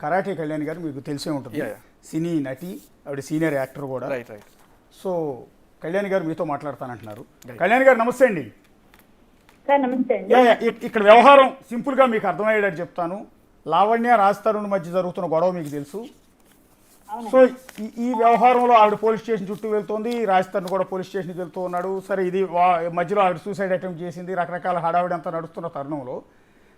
Karate Kalyan గారు మీకు తెలిసే ఉంటుంది. సినీ నటి, ఆవిడ సీనియర్ యాక్టర్ కూడా. రైట్. సో కళ్యాణ్ గారు మీతో మాట్లాడతానంటున్నారు. కళ్యాణ్ గారు నమస్తే అండి. ఇక్కడ వ్యవహారం సింపుల్గా మీకు అర్థమయ్యేటట్టు చెప్తాను. లావణ్య, రాజ్ తరుణ్ మధ్య జరుగుతున్న గొడవ మీకు తెలుసు. సో ఈ వ్యవహారంలో ఆవిడ పోలీస్ స్టేషన్ చుట్టూ వెళ్తోంది, రాజ్ తరుణ్ కూడా పోలీస్ స్టేషన్కి వెళ్తూ ఉన్నాడు. సరే, ఇది మధ్యలో ఆవిడ సూసైడ్ అటెంప్ట్ చేసింది, రకరకాల హడావిడి అంతా నడుస్తున్న తరుణంలో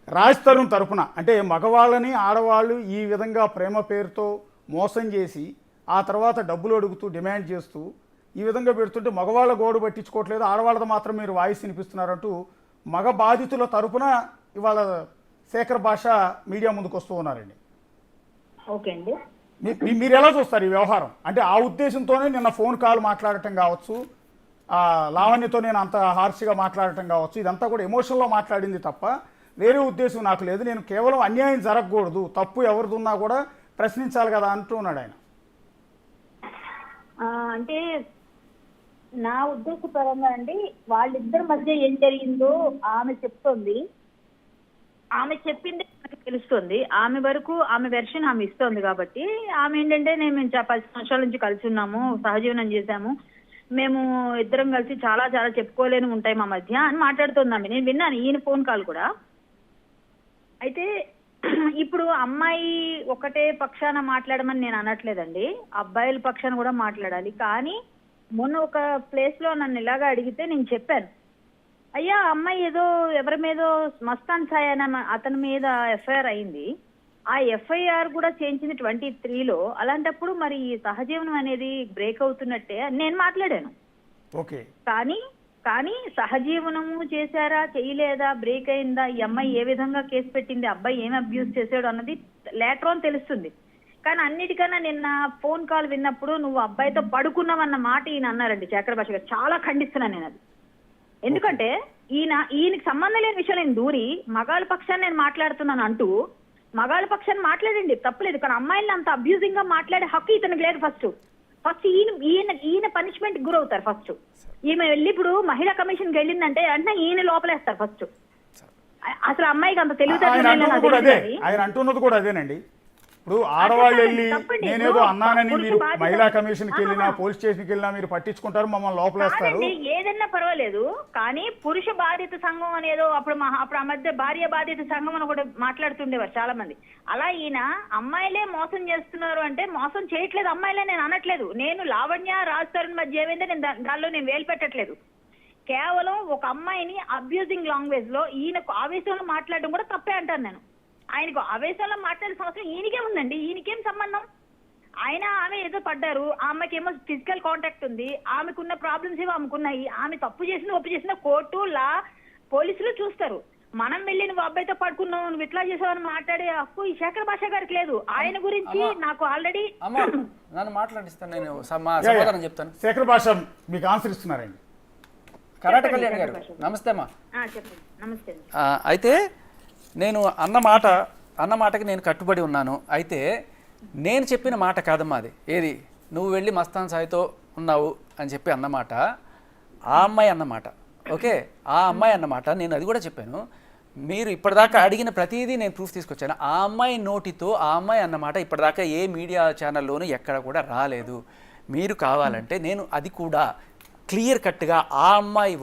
రాజ్ తరుణ్ తరపున అంటే మగవాళ్ళని ఆడవాళ్ళు ఈ విధంగా ప్రేమ పేరుతో మోసం చేసి ఆ తర్వాత డబ్బులు అడుగుతూ డిమాండ్ చేస్తూ ఈ విధంగా పెడుతుంటే మగవాళ్ళ గోడు పట్టించుకోవట్లేదు, ఆడవాళ్ళది మాత్రం మీరు వాయిస్ వినిపిస్తున్నారంటూ మగ బాధితుల తరపున ఇవాళ శేఖర్ భాష మీడియా ముందుకు వస్తూ ఉన్నారండి. ఓకే అండి. మీరు ఎలా చూస్తారు ఈ వ్యవహారం? అంటే ఆ ఉద్దేశంతోనే నిన్న ఫోన్ కాల్ మాట్లాడటం కావచ్చు, లావణ్యతో నేను అంత హార్ష్గా మాట్లాడటం కావచ్చు, ఇదంతా కూడా ఎమోషన్లో మాట్లాడింది తప్ప వేరే ఉద్దేశం నాకు లేదు. నేను కేవలం అన్యాయం జరగకూడదు, తప్పు ఎవరిదున్నా కూడా ప్రశ్నించాలి కదా అంటున్నాడు ఆయన. అంటే నా ఉద్దేశపరంగా అండి, వాళ్ళిద్దరి మధ్య ఏం జరిగిందో ఆమె చెప్తోంది. ఆమె చెప్పింది నాకు తెలుస్తుంది. ఆమె వరకు ఆమె వెర్షన్ ఆమె ఇస్తోంది. కాబట్టి ఆమె ఏంటంటే, మేము 10 సంవత్సరాల నుంచి కలిసి ఉన్నాము, సహజీవనం చేశాము, మేము ఇద్దరం కలిసి చాలా చాలా చెప్పుకోలేని ఉంటాయి మా మధ్య అని మాట్లాడుతుంది ఆమె. నేను విన్నాను ఈయన ఫోన్ కాల్ కూడా. అయితే ఇప్పుడు అమ్మాయి ఒకటే పక్షాన మాట్లాడమని నేను అనట్లేదండి, అబ్బాయిల పక్షాన కూడా మాట్లాడాలి. కానీ మొన్న ఒక ప్లేస్ లో నన్ను ఇలాగా అడిగితే నేను చెప్పాను, అయ్యా అమ్మాయి ఏదో ఎవరి మీదో మస్తాన్ సాయ్ అనే అతని మీద ఎఫ్ఐఆర్ అయింది, ఆ ఎఫ్ఐఆర్ కూడా చేయించింది 23లో. అలాంటప్పుడు మరి సహజీవనం అనేది బ్రేక్ అవుతున్నట్టే నేను మాట్లాడాను. ఓకే. కానీ సహజీవనము చేశారా చేయలేదా, బ్రేక్ అయిందా, ఈ అమ్మాయి ఏ విధంగా కేసు పెట్టింది, అబ్బాయి ఏం అబ్యూస్ చేశాడు అన్నది లేటర్ ఆన్ తెలుస్తుంది. కానీ అన్నిటికన్నా నిన్న ఫోన్ కాల్ విన్నప్పుడు నువ్వు అబ్బాయితో పడుకున్నావన్న మాట ఈయన అన్నారండి శేఖర్ భాష గారు. చాలా ఖండిస్తున్నాను నేను అది. ఎందుకంటే ఈయనకి సంబంధం లేని విషయం నేను దూరి మగాళ్ళ పక్షాన్ని నేను మాట్లాడుతున్నాను అంటూ మగాళ్ళ పక్షాన్ని మాట్లాడండి, తప్పలేదు. కానీ అమ్మాయిలను అంత అబ్యూజింగ్ గా మాట్లాడే హక్కు ఇతనికి లేదు. ఫస్ట్ ఈయన పనిష్మెంట్ గురవుతారు. ఫస్ట్ ఈమె వెళ్ళి ఇప్పుడు మహిళా కమిషన్కి వెళ్ళిందంటే అంటే ఈయన లోపలేస్తారు ఫస్ట్. అసలు అమ్మాయికి అంత ఆయన అంటున్నది కూడా అదేనండి. ఇప్పుడు ఆడవాళ్ళు వెళ్ళి నేనేదో అన్నానని మీరు మహిళా కమిషన్కి వెళ్ళినా పోలీస్ స్టేషన్కి వెళ్ళినా మీరు పట్టించుకుంటారు, మమ్మల్ని లోపలేస్తారు. ఏదన్నా పర్వాలేదు, కానీ పురుష బాధిత సంఘం అనేదో అప్పుడు ఆ మధ్య భార్య బాధిత సంఘం అని కూడా మాట్లాడుతుండేవారు చాలా మంది. అలా ఈయన అమ్మాయిలే మోసం చేస్తున్నారు అంటే మోసం చేయట్లేదు అమ్మాయిలే నేను అనట్లేదు. నేను లావణ్య, రాజ్ తరుణ్ మధ్య ఏమైందో నేను దానిలో నేను వేలు పెట్టట్లేదు. కేవలం ఒక అమ్మాయిని అబ్యూజింగ్ లాంగ్వేజ్ లో ఈయనకు ఆవేశంలో మాట్లాడడం కూడా తప్పే అంటాను నేను. ఆయనకు ఆవేశంలో మాట్లాడే సంవత్సరం ఈయనకే ఉందండి, ఈయనకేం సంబంధం? ఆమె ఏదో పడ్డారు, ఆ అమ్మాయికి ఏమో ఫిజికల్ కాంటాక్ట్ ఉంది, ఆమెకున్న ప్రాబ్లమ్స్ ఏమో ఆమెకున్నాయి. ఆమె తప్పు చేసిన ఒప్పు చేసిన కోర్టు పోలీసులు చూస్తారు. మనం వెళ్ళి నువ్వు అబ్బాయితో పడుకున్నావు, నువ్వు ఇట్లా చేసావని మాట్లాడే హక్కు ఈ శేఖర్ భాష గారికి లేదు. ఆయన గురించి నాకు ఆల్రెడీ నన్ను మాట్లాడిస్తాను, నేను సమాధానం చెప్తాను. శేఖర్ భాష మీకు ఆన్సర్ ఇస్తున్నారండి. కరాటే కళ్యాణ్ గారు నమస్తే అమ్మా. చెప్పండి. నమస్తే. అయితే నేను అన్న మాటకి నేను కట్టుబడి ఉన్నాను. అయితే నేను చెప్పిన మాట కాదమ్మా అది. ఏది నువ్వు వెళ్ళి మస్తాన్ సాయితో ఉన్నావు అని చెప్పి అన్నమాట ఆ అమ్మాయి అన్నమాట. ఓకే, ఆ అమ్మాయి అన్నమాట. నేను అది కూడా చెప్పాను. మీరు ఇప్పటిదాకా అడిగిన ప్రతిదీ నేను ప్రూఫ్ తీసుకొచ్చాను. ఆ అమ్మాయి నోటితో ఆ అమ్మాయి అన్నమాట ఇప్పటిదాకా ఏ మీడియా ఛానల్లోనూ ఎక్కడ కూడా రాలేదు. మీరు కావాలంటే నేను అది కూడా క్లియర్ కట్గా ఆ అమ్మాయి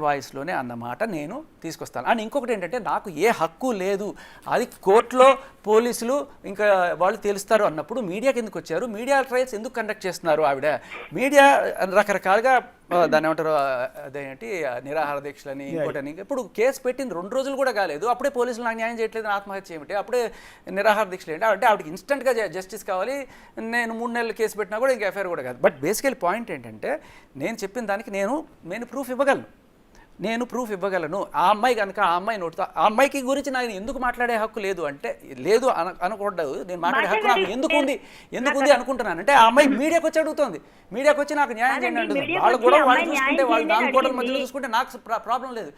వాయిస్లోనే అన్నమాట నేను తీసుకొస్తాను. అండ్ ఇంకొకటి ఏంటంటే, నాకు ఏ హక్కు లేదు, అది కోర్టులో పోలీసులు ఇంకా వాళ్ళు తెలుస్తారు అన్నప్పుడు మీడియాకి ఎందుకు వచ్చారు, మీడియా ట్రయల్స్ ఎందుకు కండక్ట్ చేస్తున్నారు? ఆవిడ మీడియా రకరకాలుగా దాన్ని ఏమంటారు, అదేంటి నిరాహార దీక్షలని ఇంకోటని. ఇప్పుడు కేసు పెట్టింది 2 రోజులు కూడా కాలేదు, అప్పుడే పోలీసులు నాకు న్యాయం చేయట్లేదు, ఆత్మహత్య ఏమిటి, అప్పుడే నిరాహార దీక్షలు ఏంటి అంటే ఆవిడకి ఇన్స్టెంట్గా జస్టిస్ కావాలి. నేను 3 నెలలు కేసు పెట్టినా కూడా ఇంకా ఎఫ్ఐఆర్ కూడా కాదు. బట్ బేసికల్ పాయింట్ ఏంటంటే, నేను చెప్పిన దానికి నేను ప్రూఫ్ ఇవ్వగలను. ఆ అమ్మాయి కనుక ఆ అమ్మాయి నోటితో ఆ అమ్మాయికి గురించి నాకు ఎందుకు మాట్లాడే హక్కు లేదు అంటే లేదు అనకూడదు. నేను మాట్లాడే హక్కు నాకు ఎందుకు ఉంది అనుకుంటున్నాను అంటే, ఆ అమ్మాయి మీడియాకి వచ్చి అడుగుతుంది, మీడియాకి వచ్చి నాకు న్యాయం చేయండి అంటుంది. వాళ్ళు కూడా వాళ్ళు చూసుకుంటే వాళ్ళు దాని గొడవల మధ్యలో చూసుకుంటే నాకు ప్రాబ్లం లేదు.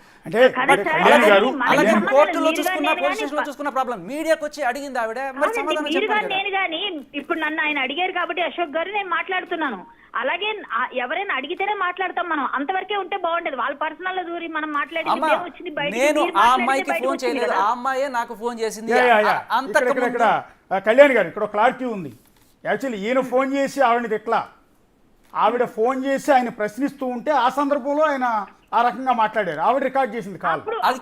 అలాగే కోర్టులో చూసుకున్నా పోలీస్ స్టేషన్లో చూసుకున్న ప్రాబ్లం. మీడియాకి వచ్చి అడిగింది ఆవిడ, మరి సమాధానం చెప్పాలి. ఇప్పుడు నన్ను ఆయన అడిగారు కాబట్టి అశోక్ గారు నేను మాట్లాడుతున్నాను. అలాగే ఎవరైనా అడిగితేనే మాట్లాడతాం మనం, అంతవరకే ఉంటే బాగుంటది. వాళ్ళ పర్సనల్ లో దూరి మనం అమ్మా నేను ఆ అమ్మాయికి ఫోన్ చేయలేదు, ఆ అమ్మాయే నాకు ఫోన్ చేసింది. ఇక్కడ కళ్యాణ్ గారు ఇక్కడ క్లారిటీ ఉంది. యాక్చువల్లీ ఈయన ఫోన్ చేసి ఆవిడని తిట్లా, ఆవిడ ఫోన్ చేసి ఆయన ప్రశ్నిస్తూ ఉంటే ఆ సందర్భంలో ఆయన ఆ రకంగా మాట్లాడారు, ఆవిడ రికార్డ్ చేసింది కాల్. అది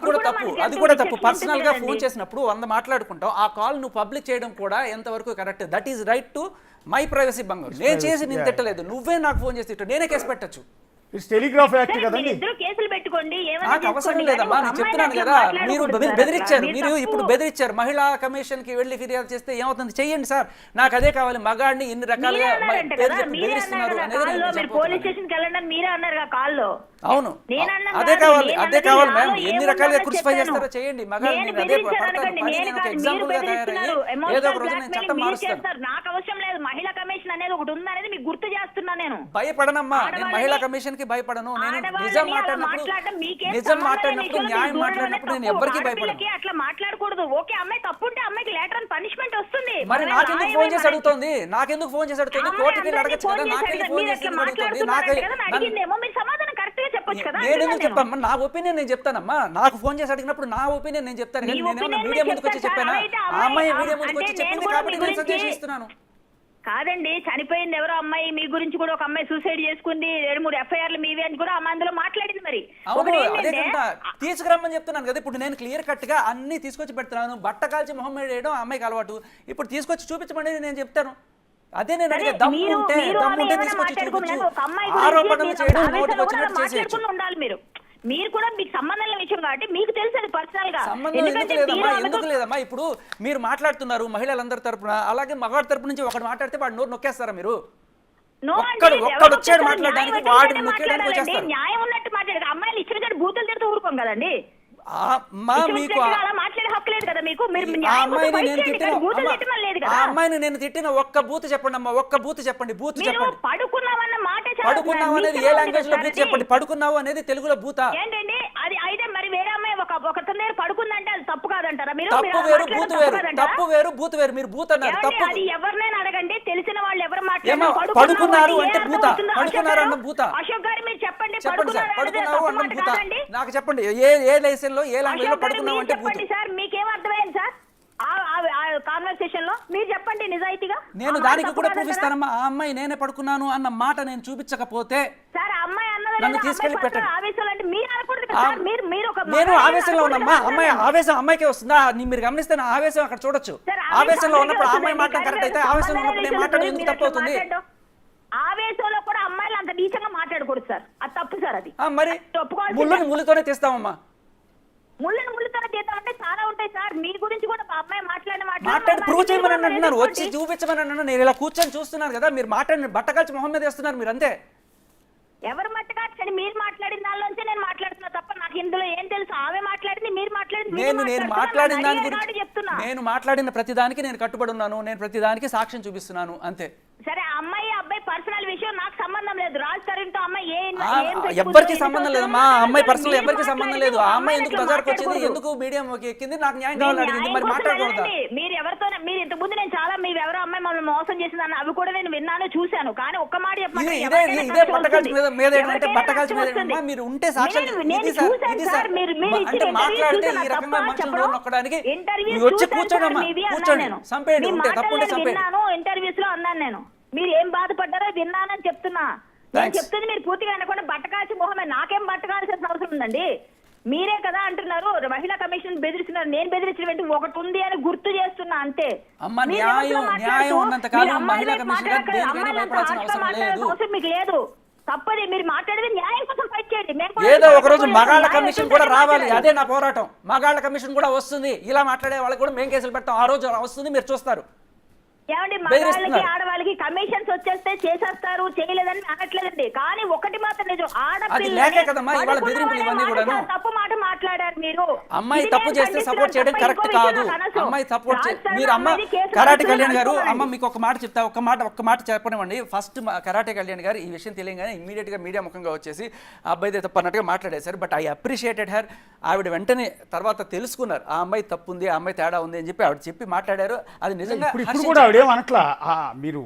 కూడా తప్పు. పర్సనల్ గా ఫోన్ చేసినప్పుడు 100 మాట్లాడుకుంటాం, ఆ కాల్ నువ్వు పబ్లిక్ చేయడం కూడా ఎంతవరకు correct? That is right to my privacy బంగం. నేను చేసి నేను తిట్టలేదు, నువ్వే నాకు ఫోన్ చేసి తిట్టు, నేనే కేసు పెట్టచ్చు. టెలిగ్రాఫ్ యాక్ట్ కదండి. కేసులు పెట్టుకోండి, నాకు అవసరం లేదమ్మా, నేను చెప్తున్నాను కదా. మీరు బెదిరించారు, మీరు ఇప్పుడు బెదిరించారు. మహిళా కమిషన్ కి వెళ్ళి ఫిర్యాదు చేస్తే ఏమవుతుంది? చెయ్యండి సార్, నాకు అదే కావాలి. మగాడిని ఇన్ని రకాలుగా బెదిరిస్తున్నారు అనేది పోలీస్ స్టేషన్ కి వెళ్ళండి మీరే అన్నారు కాల్లో. అవును, అదే కావాలి, అదే కావాలి మ్యామ్. ఎన్ని రకాలుగా క్రూసిఫై చేస్తారో చేయండి. మగాడిని అదే ఎగ్జాంపుల్ గా తయారయ్యి ఏదో ఒక రోజు నేను చట్టం మారుస్తాను. నాకు అవసరం లేదు, మహిళా కమిషన్ అనేది ఒకటి ఉంది అనేది మీకు గుర్తు చేస్తున్నా. నేను భయపడనమ్మా, నేను మహిళా కమిషన్ కి భయపడను. నేను నిజం మాట్లాడినప్పుడు న్యాయం మాట్లాడినప్పుడు నేను ఎవరికి భయపడను. అట్లా మాట్లాడకూడదు. ఓకే, అమ్మాయి తప్పుంటే అమ్మాయికి లేటర్ పనిష్మెంట్ వస్తుంది. మరి నాకెందుకు ఫోన్ చేసి అడుగుతుంది? నాకెందుకు ఫోన్ చేసి అడుగుతుంది? కోర్టుకి వెళ్ళి అడగచ్చు కదా, నాకెందుకు ఫోన్ చేసి అడుగుతుంది? మీరు సమాధానం కరెక్ట్ గా చెప్పొచ్చు కదా. నేను ఎందుకు చెప్పమ్మా? నా ఒపీనియన్ నేను చెప్తానమ్మా. నాకు ఫోన్ చేసి అడిగినప్పుడు నా ఒపీనియన్ నేను చెప్తాను కానీ నేనేమన్నా మీడియా ముందుకు వచ్చి చెప్పానా? ఆ అమ్మాయి మీడియా ముందుకు వచ్చి చెప్పింది కాబట్టి నేను సజెషన్ ఇస్తున్నాను. కాదండి, చనిపోయింది ఎవరో అమ్మాయి, మీ గురించి కూడా ఒక అమ్మాయి సూసైడ్ చేసుకుంది, 2-3 ఎఫ్ఐఆర్లు మీవి అని కూడా అమ్మాయి అందులో మాట్లాడింది. మరి అదే కదా తీసుకురమ్మని చెప్తున్నాను కదా. ఇప్పుడు నేను క్లియర్ కట్ గా అన్ని తీసుకొచ్చి పెడుతున్నాను. బట్ట కాల్చి మొహం మీద వేయడం అమ్మాయికి అలవాటు, ఇప్పుడు తీసుకొచ్చి చూపించమని నేను చెప్తాను. అదే నేను అడిగే, దమ్ముంటే తీసుకొచ్చి చూపించు. ఆరోపణలు చేయడం నోటికి వచ్చినట్టు చేసేయచ్చు. ఉండాలి మీరు కూడా మీకు సంబంధం లేని విషయం కాబట్టి మీకు తెలుసు పర్సనల్ గా. సంబంధం ఎందుకు లేదమ్మా? ఇప్పుడు మీరు మాట్లాడుతున్నారు మహిళలందరి తరపున, అలాగే మగాడి తరపు నుంచి ఒకటి మాట్లాడితే వాడు నోరు నొక్కేస్తారా మీరు? ఒక్కడు వచ్చాడు మాట్లాడడానికి, వాడు నొక్కేయడానికి వచ్చేస్తారు. న్యాయం ఉన్నట్టు మాట్లాడారు. అమ్మాయిలు ఇచ్చిన బూతులు తిడుతూ ఊరుకోం కదండి. మీకు అమ్మాయిని నేను తిట్టిన ఒక్క బూత్ చెప్పండి అమ్మా, ఒక్క బూత్ చెప్పండి. బూత్ చెప్పండి. పడుకున్నావు అనేది ఏ లాంగ్వేజ్ లో బూత్ చెప్పండి. పడుకున్నావు అనేది తెలుగులో బూతా ఏంటండి? అది అయితే మరి వేరే అమ్మాయి ఒక దగ్గర పడుకుందంటే అది తప్పు కాదంటారా మీరు? తప్పు వేరు బూత్ వేరు, తప్పు వేరు బూత్ వేరు. మీరు బూత్ అన్నారు, తప్పు. అది ఎవరినైనా అడగండి, తెలిసిన వాళ్ళు ఎవరు మాట్లాడారు. పడుకున్నారు అంటే బూత, పడుకున్నారు అన్న బూత. అశోక్ గారు మీరు చెప్పండి, చెప్పండి సార్, పడుకున్నావు అన్న బూత నాకు చెప్పండి. ఏ లైసెన్స్ లో ఏ లాంగ్వేజ్ లో పడుకున్నావు అంటే బూత. సార్ మీకేం అర్థమైంది సార్ కాన్వర్సేషన్ లో? మీరు చెప్పండి నిజాయితీగా. నేను దానికి కూడా ప్రూఫ్ ఇస్తానమ్మా. ఆ అమ్మాయి నేనే పడుకున్నాను అన్న మాట నేను చూపించకపోతే సార్ అమ్మాయి నన్ను తీసుకెళ్లి పెట్టండి. నేను నేను ఆవేశంలో ఉన్నమ్మా. అమ్మాయి ఆవేశం అమ్మాయికే వస్తుందా? మీరు గమనిస్తే నా ఆవేశం అక్కడ చూడొచ్చు. ఆవేశంలో ఉన్నప్పుడు ఆ అమ్మాయి మాట కరెక్ట్ అయితే, ఆవేశంలో ఉన్నప్పుడు నేను మాట్లాడడం ఎందుకు తప్పు అవుతుంది? ఆవేశంలో కూడా అమ్మాయిలు అంత నీచంగా మాట్లాడకూడదు సార్, అది తప్పు సార్. అది మరి ముళ్ళుతోనే తీస్తామమ్మా. ముళ్ళుతోనే తీస్తామంటే చాలా ఉంటాయి సార్. మీ గురించి కూడా అమ్మాయి మాట్లాడి ప్రూవ్ చేయమని అంటున్నారు, వచ్చి చూపించమని అన్నాను. నేను ఇలా కూర్చొని చూస్తున్నాను కదా, మీరు మాట్లాడిన బట్టకాల్చి మొహం మీద వేస్తున్నారు మీరు అంతే. ఎవరు మట్టకాల్చని? మీరు మాట్లాడిన దానిలోంచి నేను మాట్లాడుతున్నా తప్ప నాకు ఇందులో ఏం తెలుసు? ఆమె మాట్లాడింది, మీరు మాట్లాడింది. నేను మాట్లాడిన దాని గురించి, నేను మాట్లాడిన ప్రతిదానికి నేను కట్టుబడి ఉన్నాను. నేను ప్రతిదానికి సాక్ష్యం చూపిస్తున్నాను అంతే. సరే, అమ్మాయి అబ్బాయి పర్సనల్ విషయం నాకు సంబంధం లేదు. రాజ్ తరుణ్ తో అమ్మాయి ఎవరికి సంబంధం లేదు. మా అమ్మాయి పర్సనల్ ఎవరికి సంబంధం లేదు. ఆ అమ్మాయి ఎందుకు బజార్కి వచ్చింది, ఎందుకు మీడియం ఎక్కింది, నాకు న్యాయం కావాలని అడిగింది. మరి మాట్లాడకూడదా? మీరు ఎవరితో మీరు ఇంతకు ముందు నేను చాలా మీరు ఎవరో అమ్మాయి మమ్మల్ని మోసం చేసిందని అవి కూడా నేను విన్నాను, చూశాను. కానీ ఒక్క మాట చెప్పండి, ఇదే బట్టకాల్చి మీద అంటే బట్టకాల్చి మీద మీరు ఉంటే సాక్ష్యం అంటే మాట్లాడితే ఈ రకంగా మనుషులు నొక్కడానికి వచ్చి కూర్చోడమ్మా, కూర్చోండి. సంపేయండి, ఉంటే తప్పుంటే సంపేయండి. ఇంటర్వ్యూస్ లో అన్నాను నేను, మీరు ఏం బాధపడ్డారో విన్నానని చెప్తున్నా. నేను చెప్తుంది మీరు పూర్తిగా అనకుండా బట్టకాల్చి మొహమే. నాకేం బట్టకాల్సిన అవసరం ఉందండి? మీరే కదా అంటున్నారు మహిళా కమిషన్ బెదిరిస్తున్నారు. నేను బెదిరించిన ఒకటి ఉంది అని గుర్తు చేస్తున్నా అంతే. న్యాయం ఉన్నంత కాలం మహిళా కమిషన్ అవసరం మీకు లేదు. తప్పది, మీరు మాట్లాడేది న్యాయం కోసం ఫైట్ చేయండి. ఏదో ఒక రోజు మగాళ్ళ కమిషన్ కూడా రావాలి, అదే నా పోరాటం. మగాళ్ళ కమిషన్ కూడా వస్తుంది, ఇలా మాట్లాడే వాళ్ళకి కూడా మేము కేసులు పెడతాం. ఆ రోజు వస్తుంది, మీరు చూస్తారు. ఏమండి, మగవాళ్ళకి ఆడవాళ్ళకి కమిషన్స్ వచ్చేస్తే చేసేస్తారు, చేయలేదని అనట్లేదండి. కానీ ఒకటి మాత్రం నిజం, తప్పు మాట మాట్లాడారు మీరు. అమ్మాయి తప్పు చేస్తే సపోర్ట్ చేయడం కరెక్ట్ కాదు. అమ్మాయి సపోర్ట్ మీరు అమ్మ కరాటే కళ్యాణ్ గారు, అమ్మ మీకు ఒక మాట చెప్తా, ఒక్క మాట చెప్పనివ్వండి. ఫస్ట్ కరాటే కళ్యాణ్ గారు ఈ విషయం తెలియగానే ఇమీడియట్ గా మీడియా ముఖంగా వచ్చేసి అబ్బాయి తప్పు అన్నట్టుగా మాట్లాడేశారు. But I appreciated her. ఆవిడ వెంటనే తర్వాత తెలుసుకున్నారు ఆ అమ్మాయి తప్పు ఉంది, ఆ అమ్మాయి తేడా ఉంది అని చెప్పి ఆవిడ చెప్పి మాట్లాడారు. అది నిజంగా నేనేమనట్లా మీరు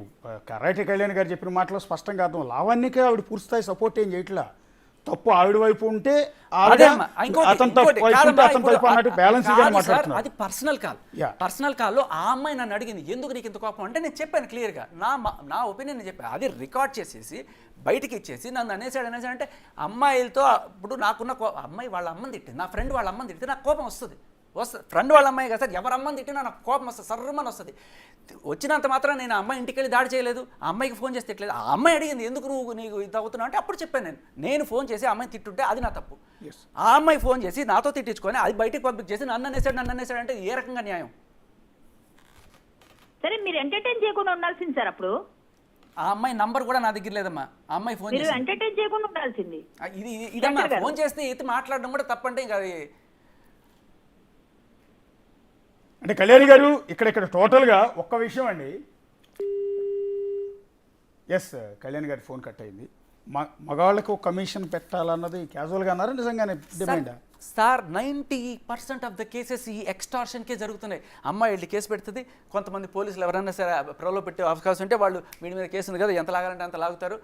కరాటే కళ్యాణ్ గారు చెప్పిన మాటలో స్పష్టంగా అర్థం. లావణ్యకే ఆవిడ పూర్తిస్థాయి సపోర్ట్ ఏం చేయట్లా. తప్పు ఆవిడ వైపు ఉంటే ఆవిడ అదే అమ్మా. ఇంకోటి- అతని ఇంకోటి వైపు ఉంటే కాదమ్మా, అతని ఇప్పుడు వైపు అన్నట్టు బ్యాలెన్స్ గా కాదు సార్, మాట్లాడుతున్నారు. అది పర్సనల్ కాల్. Yeah. పర్సనల్ కాల్లో ఆ అమ్మాయి నన్ను అడిగింది ఎందుకు నీకు ఇంత కోపం అంటే నేను చెప్పాను క్లియర్గా నా ఒపీనియన్ నేను చెప్పాను. అది రికార్డ్ చేసేసి బయటికి ఇచ్చేసి నన్ను అనేసాడు అంటే అమ్మాయిలతో ఇప్పుడు నాకున్న అమ్మాయి వాళ్ళ అమ్మని తిట్టింది, నా ఫ్రెండ్ వాళ్ళ అమ్మని తిట్టింది, నాకు కోపం వస్తుంది. ఫ్రెండ్ వాళ్ళ అమ్మాయి కదా సార్, ఎవరు అమ్మని తిట్టినా నాకు కోపం వస్తుంది, సర్రమని వస్తుంది. వచ్చినంత మాత్రం నేను ఆ అమ్మాయి ఇంటికి వెళ్ళి దాడి చేయలేదు, ఆ అమ్మాయికి ఫోన్ చేసి తిట్టలేదు. ఆ అమ్మాయి అడిగింది ఎందుకు నీకు ఇది అవుతున్నావు అంటే అప్పుడు చెప్పాను నేను ఫోన్ చేసి ఆ అమ్మాయిని తిట్టుంటే అది నా తప్పు. ఆ అమ్మాయి ఫోన్ చేసి నాతో తిట్టించుకొని అది బయటికి పబ్లిక్ చేసి నన్ను అనేసాడు అంటే ఏ రకంగా న్యాయం? సరే మీరు ఎంటర్టైన్ చేయకుండా ఉండాల్సింది సార్. అప్పుడు ఆ అమ్మాయి నంబర్ కూడా నా దగ్గర లేదమ్మా. ఆ అమ్మాయి ఫోన్ మీరు చేసి ఎంటర్టైన్ చేయకుండా ఉండాల్సింది. ఇదమ్మా ఫోన్ చేస్తే ఎత్తి మాట్లాడడం కూడా తప్పంటే ఇంకా అది అంటే కళ్యాణి గారు ఇక్కడ టోటల్గా ఒక్క విషయం అండి. ఎస్, కళ్యాణి గారి ఫోన్ కట్ అయింది. మగవాళ్ళకు కమిషన్ పెట్టాలన్నది క్యాజువల్గా అన్నారా నిజంగానే డిమాండా? సార్ 90% ఆఫ్ ద కేసెస్ ఈ ఎక్స్టార్షన్కే జరుగుతున్నాయి. అమ్మాయి వెళ్ళి కేసు పెడుతుంది, కొంతమంది పోలీసులు ఎవరైనా సరే ప్రలో పెట్టే అవకాశం ఉంటే వాళ్ళు వీడి మీద కేసు ఉంది కదా ఎంత లాగాలంటే అంత లాగుతారు.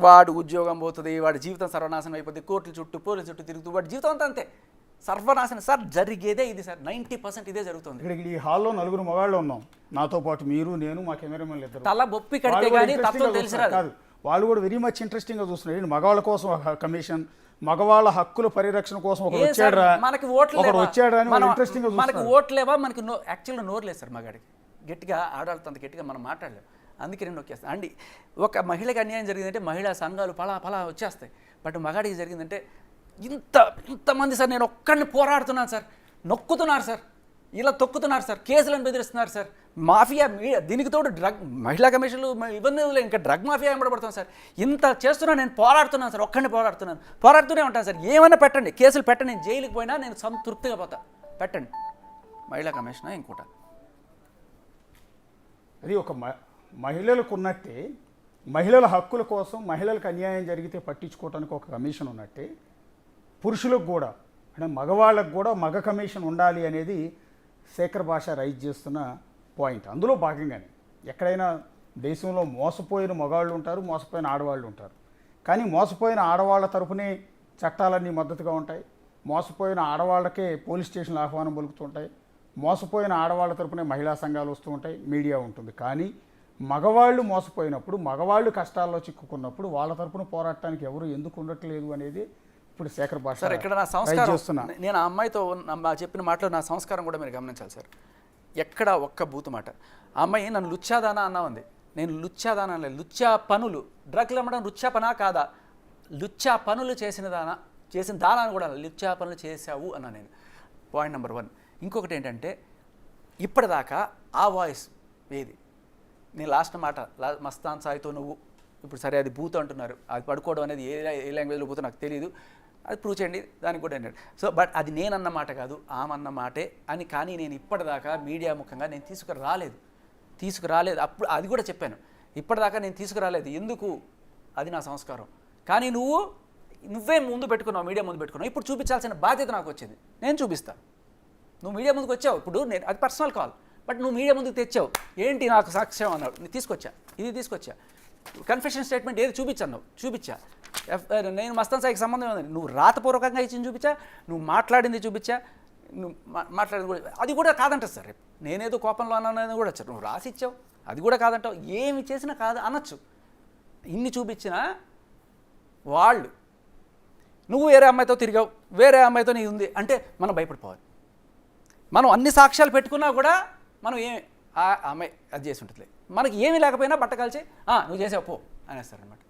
వాడు ఉద్యోగం పోతుంది, వాడి జీవితం సర్వనాశనం అయిపోతుంది, కోర్టుల చుట్టూ పోలీసు చుట్టూ తిరుగుతూ వాడి జీవితం అంతా అంతే సర్వనాశనం. సార్ జరిగేదే ఇది సార్, 90% ఇదే జరుగుతుంది. ఇక్కడ ఈ హాల్లో 4 మగాళ్ళు ఉన్నాం, నాతో పాటు మీరు, నేను, మా కెమెరామెన్లు ఇద్దరు. తల బొప్పి కడితే కానీ తత్వం తెలిసిరాదు. కాదు, వాళ్ళు కూడా వెరీ మచ్ ఇంట్రెస్టింగ్గా చూస్తున్నారు. మగవాళ్ళ కోసం ఒక కమిషన్, మగవాళ్ళ హక్కుల పరిరక్షణ కోసం ఒకరు వచ్చాడరా, మనకి ఓట్లు ఒకరు వచ్చాడరా అని ఇంట్రెస్టింగ్ గా మనకి ఓట్లేవా, మనకి యాక్చువల్గా నోరు లేదు సార్. మగాడికి గట్టిగా ఆడాలతో అంత గట్టిగా మనం మాట్లాడలేము. అందుకే నేను నొక్కేస్తాను అండి. ఒక మహిళకి అన్యాయం జరిగిందంటే మహిళా సంఘాలు పలా వచ్చేస్తాయి. బట్ మగాడికి జరిగిందంటే ఇంతమంది సార్, నేను ఒక్కడిని పోరాడుతున్నాను సార్, నొక్కుతున్నారు సార్, ఇలా తొక్కుతున్నారు సార్, కేసులను బెదిరిస్తున్నారు సార్, మాఫియా దీనికి తోడు మహిళా కమిషన్లు ఇవన్నీ ఇంకా డ్రగ్ మాఫియా వెంబడబడుతుంది సార్. ఇంత చేస్తున్నా నేను పోరాడుతున్నాను సార్, ఒక్కడిని పోరాడుతూనే ఉంటాను సార్. ఏమైనా పెట్టండి, కేసులు పెట్టండి, నేను జైలుకి పోయినా నేను సంతృప్తిగా పోతా, పెట్టండి. మహిళా కమిషనా ఇంకోట అది ఒక మహిళలకు ఉన్నట్టే, మహిళల హక్కుల కోసం మహిళలకు అన్యాయం జరిగితే పట్టించుకోవడానికి ఒక కమిషన్ ఉన్నట్టే పురుషులకు కూడా అంటే మగవాళ్ళకు కూడా మగ కమిషన్ ఉండాలి అనేది శేఖర్ భాష రైజ్ చేస్తున్న పాయింట్. అందులో భాగంగానే ఎక్కడైనా దేశంలో మోసపోయిన మగవాళ్ళు ఉంటారు, మోసపోయిన ఆడవాళ్ళు ఉంటారు. కానీ మోసపోయిన ఆడవాళ్ళ తరపునే చట్టాలన్నీ మద్దతుగా ఉంటాయి, మోసపోయిన ఆడవాళ్ళకే పోలీస్ స్టేషన్లు ఆహ్వానం పలుకుతుంటాయి, మోసపోయిన ఆడవాళ్ళ తరపునే మహిళా సంఘాలు వస్తూ ఉంటాయి, మీడియా ఉంటుంది. కానీ మగవాళ్ళు మోసపోయినప్పుడు, మగవాళ్ళు కష్టాల్లో చిక్కుకున్నప్పుడు వాళ్ళ తరపున పోరాటానికి ఎవరు ఎందుకు ఉండట్లేదు అనేది ఇప్పుడు శేఖర్ భాష సార్. ఇక్కడ నా సంస్కారం, నేను ఆ అమ్మాయితో చెప్పిన మాటలో నా సంస్కారం కూడా మీరు గమనించాలి సార్. ఎక్కడ ఒక్క బూతు మాట. ఆ అమ్మాయి నన్ను లుచ్చాదానా అన్నా ఉంది. నేను లుచ్చాదానా అనలేదు, లుచ్చా పనులు, డ్రగ్లు అమ్మడం లుచ్చా పనా కాదా, లుచ్చా పనులు చేసిన దానా అని కూడా లుచ్చా పనులు చేశావు అన్నా నేను. Point number 1. ఇంకొకటి ఏంటంటే ఇప్పటిదాకా ఆ వాయిస్ ఏది, నేను లాస్ట్ మాట మస్తాన్ సాయితో నువ్వు, ఇప్పుడు సరే అది బూత్ అంటున్నారు, అది పడుకోవడం అనేది ఏ లాంగ్వేజ్లో బూత్ నాకు తెలియదు, అది ప్రూవ్ చేయండి, దానికి కూడా ఏంటంటే సో బట్ అది నేనన్న మాట కాదు, ఆమన్న మాటే అని. కానీ నేను ఇప్పటిదాకా మీడియా ముఖంగా నేను తీసుకురాలేదు. అప్పుడు అది కూడా చెప్పాను, ఇప్పటిదాకా నేను తీసుకురాలేదు. ఎందుకు? అది నా సంస్కారం. కానీ నువ్వే ముందు పెట్టుకున్నావు, మీడియా ముందు పెట్టుకున్నావు. ఇప్పుడు చూపించాల్సిన బాధ్యత నాకు వచ్చింది, నేను చూపిస్తాను. నువ్వు మీడియా ముందుకు వచ్చావు, ఇప్పుడు నేను అది పర్సనల్ కాల్, బట్ నువ్వు మీడియా ముందుకు తెచ్చావు. ఏంటి నాకు సాక్ష్యం అన్నాడు, నేను తీసుకొచ్చా. కన్ఫెషన్ స్టేట్మెంట్ ఏది చూపించా. నేను మస్తాన్ సాయికి సంబంధం ఉంది. నువ్వు రాతపూర్వకంగా ఇచ్చింది చూపించా, నువ్వు మాట్లాడింది చూపించా, నువ్వు మాట్లాడింది కూడా అది కూడా కాదంటారు సార్. రేపు నేనేదో కోపంలో అన్నానని కూడా వచ్చారు, నువ్వు రాసిచ్చావు, అది కూడా కాదంటావు. ఏమి చేసినా కాదు అనొచ్చు. ఇన్ని చూపించినా వాళ్ళు నువ్వు వేరే అమ్మాయితో తిరిగావు, వేరే అమ్మాయితో నీ ఉంది అంటే మనం భయపడిపోవాలి. మనం అన్ని సాక్ష్యాలు పెట్టుకున్నా కూడా మనం ఆ అమ్మాయి అది చేసి ఉంటుంది, మనకి ఏమీ లేకపోయినా బట్ట కలిసి నువ్వు చేసావు పో అనేస్తారనమాట.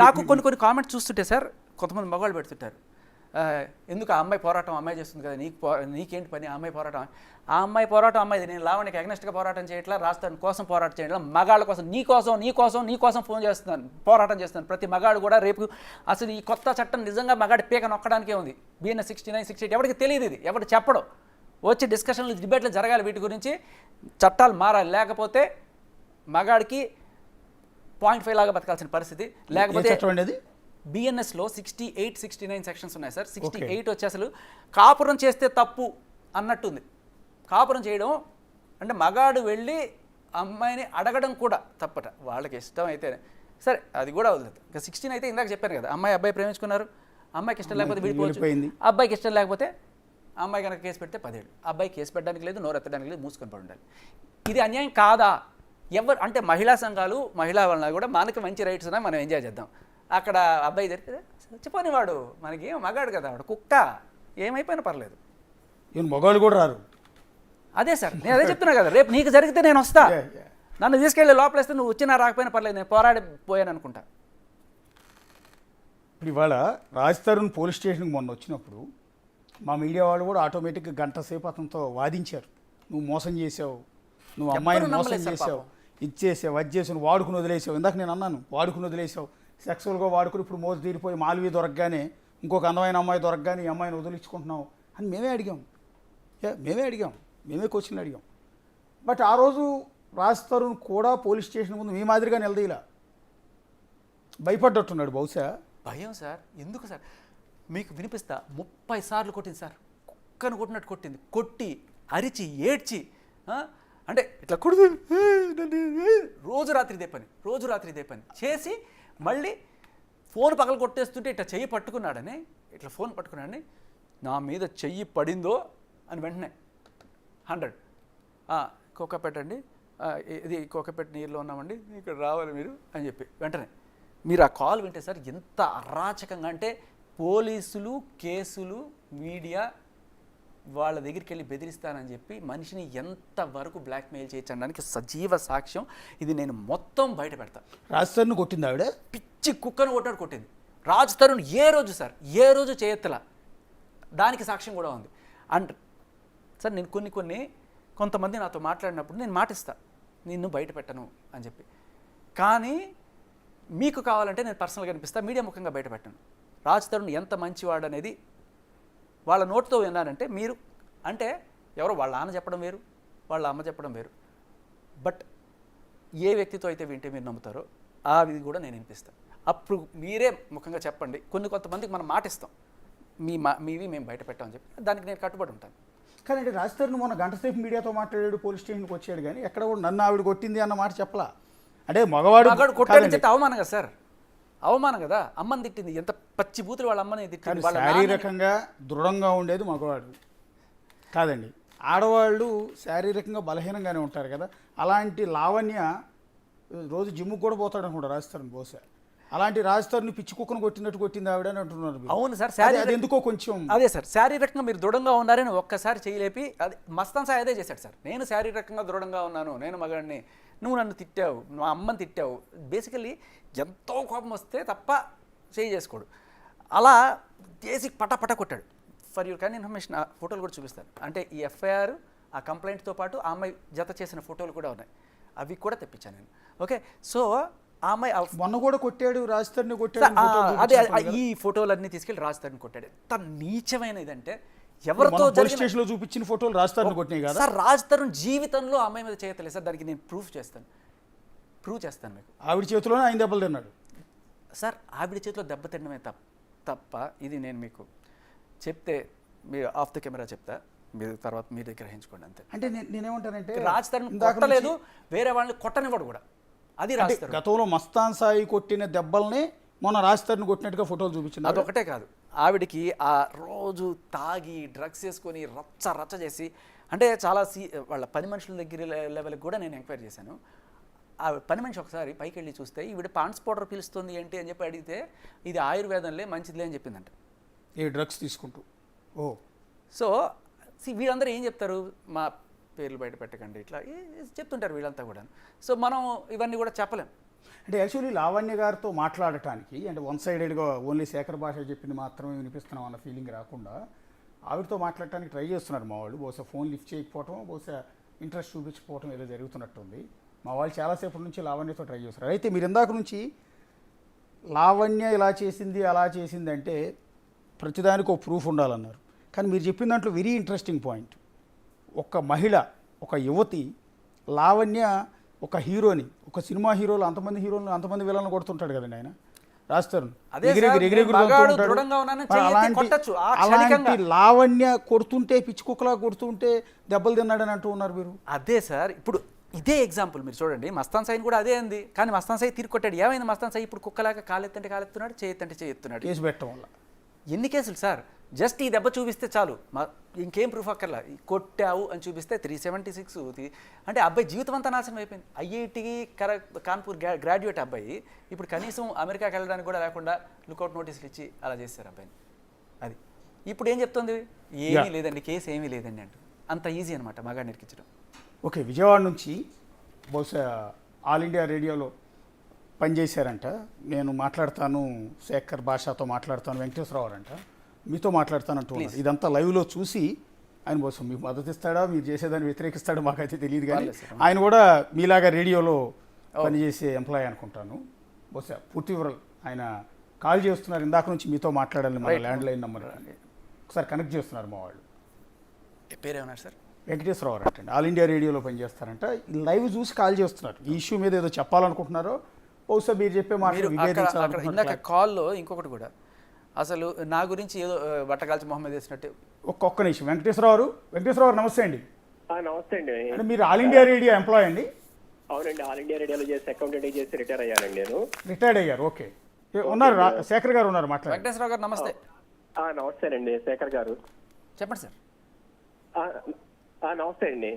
నాకు కొన్ని కామెంట్స్ చూస్తుంటే సార్, కొంతమంది మగవాళ్ళు పెడుతుంటారు, ఎందుకు ఆ అమ్మాయి పోరాటం అమ్మాయి చేస్తుంది కదా, నీకేంటి పని ఆ అమ్మాయి పోరాటం, అమ్మాయిది. నేను లావణ్యకి అగ్నెస్ట్గా పోరాటం చేయట్లా, రాష్ట్రం కోసం పోరాటం చేయట్లా, మగాళ్ళ కోసం నీ కోసం ఫోన్ చేస్తున్నాను, పోరాటం చేస్తున్నాను. ప్రతి మగాడు కూడా రేపు అసలు ఈ కొత్త చట్టం నిజంగా మగాడి పీక నొక్కడానికే ఉంది. BNS 69, 68 ఎవరికి తెలియదు, ఇది ఎవరు చెప్పడం. వచ్చి డిస్కషన్లు, డిబేట్లు జరగాలి వీటి గురించి, చట్టాలు మారాలి. లేకపోతే మగాడికి 0.5 లాగా బతకాల్సిన పరిస్థితి. లేకపోతే BNSలో 68, 69 సెక్షన్స్ ఉన్నాయి సార్. 68 వచ్చి అసలు కాపురం చేస్తే తప్పు అన్నట్టుంది. కాపురం చేయడం అంటే మగాడు వెళ్ళి అమ్మాయిని అడగడం కూడా తప్పట. వాళ్ళకి ఇష్టం అయితే సరే, అది కూడా వదలదు. ఇంకా 16 అయితే ఇందాక చెప్పాను కదా, అమ్మాయి అబ్బాయి ప్రేమించుకున్నారు, అమ్మాయికి ఇష్టం లేకపోతే విడిపోవచ్చు, అబ్బాయికి ఇష్టం లేకపోతే అమ్మాయి కనుక కేసు పెడితే 10 ఏళ్ళు, అబ్బాయి కేసు పెట్టడానికి లేదు, నోరు ఎత్తడానికి లేదు, మూసుకొని పడి ఉండాలి. ఇది అన్యాయం కాదా? ఎవరు అంటే మహిళా సంఘాలు, మహిళా వలన కూడా మనకి మంచి రైట్స్ ఉన్నాయి, మనం ఎంజాయ్ చేద్దాం. అక్కడ అబ్బాయి జరిగితే చచ్చిపోని వాడు, మనకి ఏం మగాడు కదా వాడు, కుక్క, ఏమైపోయినా పర్లేదు. ఈయన మగాళ్ళు కూడా రారు. అదే సార్, నేను అదే చెప్తున్నా కదా, రేపు నీకు జరిగితే నేను వస్తా, నన్ను తీసుకెళ్ళి లోపలేస్తే నువ్వు వచ్చినా రాకపోయినా పర్లేదు, నేను పోరాడిపోయాను అనుకుంటా. ఇప్పుడు ఇవాళ రాజ్ తరుణ్ పోలీస్ స్టేషన్కి మొన్న వచ్చినప్పుడు మా మీడియా వాళ్ళు కూడా ఆటోమేటిక్గా గంట సేపు అతనితో వాదించారు. నువ్వు మోసం చేసావు, నువ్వు అమ్మాయిని మోసం చేసావు, ఇచ్చేసావు, అది చేసావు, నువ్వు వాడుకుని వదిలేసావు. ఇందాక నేను అన్నాను, వాడుకుని వదిలేసావు, సెక్సువల్గా వాడుకుని ఇప్పుడు మోజు తీరిపోయి మాల్వి దొరకగానే ఇంకొక అందమైన అమ్మాయి దొరకగానే ఈ అమ్మాయిని వదిలించుకుంటున్నావు అని మేమే అడిగాం, మేమే క్వశ్చన్లు అడిగాం. బట్ ఆ రోజు రాజ్ తరుణ్ కూడా పోలీస్ స్టేషన్ ముందు మీ మాదిరిగా నిలదీలా, భయపడ్డట్టున్నాడు. బహుశా భయం సార్, ఎందుకు సార్ మీకు వినిపిస్తా, 30 సార్లు కొట్టింది సార్, కుక్కను కొట్టినట్టు కొట్టింది, కొట్టి అరిచి ఏడ్చి అంటే ఇట్లా కొడుతు రోజు రాత్రి ఇదే పని చేసి మళ్ళీ ఫోన్ పగల కొట్టేస్తుంటే ఇట్లా చెయ్యి పట్టుకున్నాడని, ఇట్లా ఫోన్ పట్టుకున్నాడని, నా మీద చెయ్యి పడిందో అని వెంటనే 100 కోకపేట ఇది కోకపేట నీరులో ఉన్నామండి, ఇక్కడ రావాలి మీరు అని చెప్పి వెంటనే మీరు ఆ కాల్ వింటే సార్ ఎంత అరాచకంగా అంటే, పోలీసులు, కేసులు, మీడియా వాళ్ళ దగ్గరికి వెళ్ళి బెదిరిస్తానని చెప్పి మనిషిని ఎంతవరకు బ్లాక్మెయిల్ చేయొచ్చు అనడానికి సజీవ సాక్ష్యం ఇది. నేను మొత్తం బయట పెడతాను. రాజ్ తరుణ్ కొట్టింది ఆవిడ, పిచ్చి కుక్కను కొట్టింది రాజ్ తరుణ్. ఏ రోజు చేయెత్తలా, దానికి సాక్ష్యం కూడా ఉంది. అండ్ సార్ నేను కొంతమంది నాతో మాట్లాడినప్పుడు నేను మాటిస్తా, నిన్ను బయట పెట్టను అని చెప్పి. కానీ మీకు కావాలంటే నేను పర్సనల్గా అనిపిస్తా, మీడియా ముఖంగా బయట పెట్టను. రాజ్ తరుణ్ ఎంత మంచివాడు అనేది వాళ్ళ నోటితో విన్నానంటే, మీరు అంటే ఎవరో వాళ్ళ నాన్న చెప్పడం వేరు, వాళ్ళ అమ్మ చెప్పడం వేరు, బట్ ఏ వ్యక్తితో అయితే వింటే మీరు నమ్ముతారో ఆ విధి కూడా నేను వినిపిస్తాను. అప్పుడు మీరే ముఖంగా చెప్పండి. కొంతమందికి మనం మాటిస్తాం, మీవి మేము బయట పెట్టామని చెప్పి, దానికి నేను కట్టుబడి ఉంటాను. కానీ అంటే రాజ్ తరుణ్ మొన్న గంట సేపు మీడియాతో మాట్లాడాడు, పోలీస్ స్టేషన్కి వచ్చాడు, కానీ ఎక్కడ కూడా నన్ను ఆవిడ కొట్టింది అన్న మాట చెప్పలా. అంటే మగవాడు కొట్టాడని చెప్తే అవమానం కదా సార్, అవమానం కదా. అమ్మని తిట్టింది, ఎంత పచ్చి బూతులు వాళ్ళ అమ్మని తిట్టింది. శారీరకంగా దృఢంగా ఉండేది మగవాడు కాదండి, ఆడవాళ్ళు శారీరకంగా బలహీనంగానే ఉంటారు కదా. అలాంటి లావణ్య రోజు జిమ్కి కూడా పోతాడు అనుకుంటా రాజ్ తరుణ్. బహుశా అలాంటి రాజ్ తరుణ్ పిచ్చి కుక్కను కొట్టినట్టు కొట్టింది ఆవిడ అని అంటున్నారు. అవును సార్, అది ఎందుకో కొంచెం అదే సార్, శారీరకంగా మీరు దృఢంగా ఉన్నారని ఒక్కసారి చేయలేపి, అది మస్తాన్ సాయి అదే చేశాడు సార్. నేను శారీరకంగా దృఢంగా ఉన్నాను, నేను మగాడిని, నువ్వు నన్ను తిట్టావు, మా అమ్మని తిట్టావు. బేసికల్లీ ఎంతో కోపం వస్తే తప్ప చేసుకోడు. అలా చేసి పటపట కొట్టాడు. ఫర్ యూర్ కైండ్ ఇన్ఫర్మేషన్ ఆ ఫోటోలు కూడా చూపిస్తాను. అంటే ఈ ఎఫ్ఐఆర్, ఆ కంప్లైంట్తో పాటు ఆ అమ్మాయి జత చేసిన ఫోటోలు కూడా ఉన్నాయి, అవి కూడా తెప్పించాను నేను. ఓకే, సో ఆ అమ్మాయి మొన్న కూడా కొట్టాడు, రాజ్ తరుణ్ కొట్టాడు. అదే ఈ ఫోటోలన్నీ తీసుకెళ్ళి రాజ్ తరుణ్ కొట్టాడు. ఎంత నీచమైన ఇదంటే, ఎవరితో స్టేషన్లో చూపించిన ఫోటోలు రాజ్ తరుణ్ కొట్టినాయి కదా సార్. రాజ్ తరుణ్ జీవితంలో అమ్మాయి మీద చేయట్లేదు సార్, దానికి నేను ప్రూవ్ చేస్తాను మీకు. ఆవిడ చేతిలోనే ఆయన దెబ్బలు తిన్నాడు సార్. ఆవిడ చేతిలో దెబ్బ తినడమే తప్ప ఇది నేను మీకు చెప్తే మీరు ఆఫ్ ద కెమెరా చెప్తా, మీరు తర్వాత మీరు గ్రహించుకోండి అంతే. అంటే నేనేమంటానంటే, రాజ్ తరుణ్ కొట్టలేదు, వేరే వాళ్ళని కొట్టనివ్వడు కూడా. అది రాజ్ తరుణ్. గతంలో మస్తాన్ సాయి కొట్టిన దెబ్బల్ని మొన్న రాజ్ తరుణ్ కొట్టినట్టుగా ఫోటోలు చూపించింది. అదొకటే కాదు, ఆవిడికి ఆ రోజు తాగి డ్రగ్స్ వేసుకొని రచ్చ చేసి, అంటే చాలా వాళ్ళ పని మనుషుల దగ్గర లెవెల్కి కూడా నేను ఎంక్వైరీ చేశాను. ఆ పని మనిషి ఒకసారి పైకి వెళ్ళి చూస్తే ఈవిడ పాండ్స్ పౌడర్ పిలుస్తుంది ఏంటి అని చెప్పి అడిగితే, ఇది ఆయుర్వేదంలే మంచిదిలే అని చెప్పిందంట. ఏ డ్రగ్స్ తీసుకుంటూ. సో వీళ్ళందరూ ఏం చెప్తారు, మా పేర్లు బయట పెట్టకండి ఇట్లా చెప్తుంటారు వీళ్ళంతా కూడా. సో మనం ఇవన్నీ కూడా చెప్పలేం. అంటే యాక్చువల్లీ లావణ్య గారితో మాట్లాడటానికి, అంటే వన్ సైడెడ్గా ఓన్లీ శేఖర్ భాష చెప్పింది మాత్రమే వినిపిస్తున్నాం అన్న ఫీలింగ్ రాకుండా ఆవిడతో మాట్లాడటానికి ట్రై చేస్తున్నారు మా వాళ్ళు. బహుశా ఫోన్ లిఫ్ట్ చేయకపోవటం, బహుశా ఇంట్రెస్ట్ చూపించకపోవటం ఏదో జరుగుతున్నట్టుంది. మా వాళ్ళు చాలాసేపటి నుంచి లావణ్యతో ట్రై చేస్తున్నారు. అయితే మీరు ఇందాక నుంచి లావణ్య ఇలా చేసింది అలా చేసింది అంటే ప్రతిదానికి ఒక ప్రూఫ్ ఉండాలన్నారు. కానీ మీరు చెప్పిన దాంట్లో వెరీ ఇంట్రెస్టింగ్ పాయింట్, ఒక మహిళ, ఒక యువతి లావణ్య ఒక హీరోని, ఒక సినిమా హీరోలు అంతమంది హీరోలు అంతమంది విలన్లు కొడుతుంటాడు కదండి ఆయన. రాస్తారు అదే సార్, మగాడు దృఢంగా ఉన్నానని చెయ్యి కొట్టొచ్చు, ఆ క్షణికంగా. అలాంటి లావణ్య కొడుతుంటే పిచ్చి కుక్కలా కొడుతుంటే దెబ్బలు తిన్నాడని అంటూ ఉన్నారు మీరు. అదే సార్, ఇప్పుడు ఇదే ఎగ్జాంపుల్ మీరు చూడండి, మస్తాన్ సాయిని కూడా అదే అంది, కానీ మస్తాన్ సాయి తిరిగి కొట్టాడు. ఏమైంది మస్తాన్ సాయి? ఇప్పుడు కుక్కలాగా కాలెత్తంటే కాలెత్తున్నాడు, చేయెత్తంటే చేయెత్తున్నాడు. కేసు పెట్టడం వల్ల ఎన్ని కేసులు సార్? జస్ట్ ఈ దెబ్బ చూపిస్తే చాలు, ఇంకేం ప్రూఫ్ అక్కర్లా. కొట్టావు అని చూపిస్తే 376. అంటే అబ్బాయి జీవితం అంతా నాశనం అయిపోయింది. ఐఐటి కాన్పూర్ గ్రాడ్యుయేట్ అబ్బాయి ఇప్పుడు కనీసం అమెరికాకి వెళ్ళడానికి కూడా లేకుండా లుకౌట్ నోటీసులు ఇచ్చి అలా చేశారు అబ్బాయిని. అది ఇప్పుడు ఏం చెప్తుంది? ఏమీ లేదండి, కేసు ఏమీ లేదండి అంటూ. అంత ఈజీ అనమాట మగాడిని ఇరికించడం. ఓకే, విజయవాడ నుంచి బహుశా ఆల్ ఇండియా రేడియోలో పనిచేశారంట. నేను మాట్లాడతాను, శేఖర్ భాషతో మాట్లాడతాను, వెంకటేశ్వరరావు అంట మీతో మాట్లాడతానంటూ ఉన్నారు. ఇదంతా లైవ్లో చూసి ఆయన బహుశా మీకు మద్దతు ఇస్తాడా, మీరు చేసేదాన్ని వ్యతిరేకిస్తాడో మాకైతే తెలియదు, కానీ ఆయన కూడా మీలాగా రేడియోలో పనిచేసే ఎంప్లాయీ అనుకుంటాను. బహుశా పూర్తి వివరాలు ఆయన కాల్ చేస్తున్నారు, ఇందాక నుంచి మీతో మాట్లాడాలని మన ల్యాండ్ లైన్ నెంబర్ ఒకసారి కనెక్ట్ చేస్తున్నారు మా వాళ్ళు. పేరేమన్నారు సార్? వెంకటేశ్వరరావు అంటండి, ఆల్ ఇండియా రేడియోలో పనిచేస్తారంట. లైవ్ చూసి కాల్ చేస్తున్నారు, ఈ ఇష్యూ మీద ఏదో చెప్పాలనుకుంటున్నారో బహుశా మీరు చెప్పే మాటలు ఇందాక కాల్లో ఇంకొకటి కూడా, అసలు నా గురించి ఏదో బట్టగాల్చి మొహమ్మద్ వేసినట్టు. ఒక్క నిమిషం. వెంకటేశ్వరరావు నమస్తే అండి. నమస్తే అండి. అంటే మీరు ఆల్ ఇండియా రేడియో ఎంప్లాయ్ అండి? అవునండి, ఆల్ ఇండియా రేడియోలో చేసి అకౌంటెంట్ చేసి రిటైర్ అయ్యానండి నేను. రిటైర్డ్ అయ్యారు, ఓకే. ఉన్నారు శేఖర్ గారు ఉన్నారు, మాట్లాడారు. వెంకటేశ్వరరావు గారు నమస్తే. నమస్తేనండి శేఖర్ గారు. చెప్పండి సార్. నమస్తే అండి.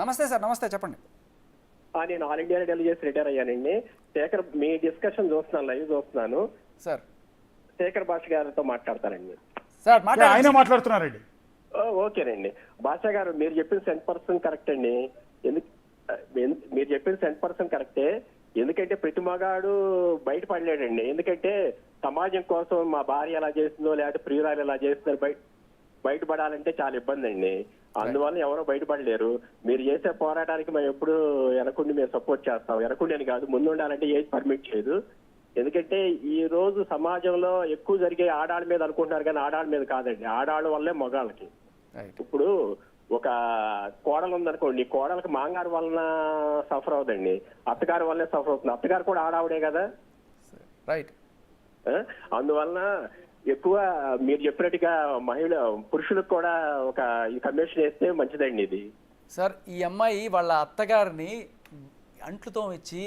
నమస్తే సార్, నమస్తే చెప్పండి. నేను ఆల్ ఇండియా రేడియోలో చేసి రిటైర్ అయ్యానండి. శేఖర్ మీ డిస్కషన్ చూస్తున్నాను, లైవ్ చూస్తున్నాను సార్. శేఖర్ భాష గారితో మాట్లాడతానండి సార్. ఆయన మాట్లాడుతున్నారండి. ఓకేనండి. భాష గారు మీరు చెప్పిన 100% కరెక్ట్ అండి. మీరు చెప్పిన 100% కరెక్టే. ఎందుకంటే ప్రతి మగాడు బయటపడలేడండి. ఎందుకంటే సమాజం కోసం మా భార్య ఎలా చేస్తుందో లేకపోతే ప్రియురాలు ఎలా చేస్తుందో బయటపడాలంటే చాలా ఇబ్బంది అండి. అందువల్ల ఎవరో బయటపడలేరు. మీరు చేసే పోరాటానికి మేము ఎప్పుడు వెనకుండి మేము సపోర్ట్ చేస్తాం. వెనకుండి అని కాదు, ముందు ఉండాలంటే ఏజ్ పర్మిట్ చేయదు. ఎందుకంటే ఈ రోజు సమాజంలో ఎక్కువ జరిగే ఆడాళ్ళ మీద అనుకుంటున్నారు, కానీ ఆడాళ్ళ మీద కాదండి. ఆడాళ్ళ వల్లే మగాళ్ళకి. ఇప్పుడు ఒక కోడలు ఉందనుకోండి, కోడలకి మాంగారు వలన సఫర్ అవుదండి, అత్తగారి వల్లే సఫర్ అవుతుంది. అత్తగారు కూడా ఆడావిడే కదా, రైట్. అందువలన ఎక్కువ మీరు చెప్పినట్టుగా పురుషులకు కూడా ఒక కమిషన్ వేస్తే మంచిదండి ఇది. సార్, ఈ అమ్మాయి వాళ్ళ అత్తగారిని అంట్లతో ఇచ్చి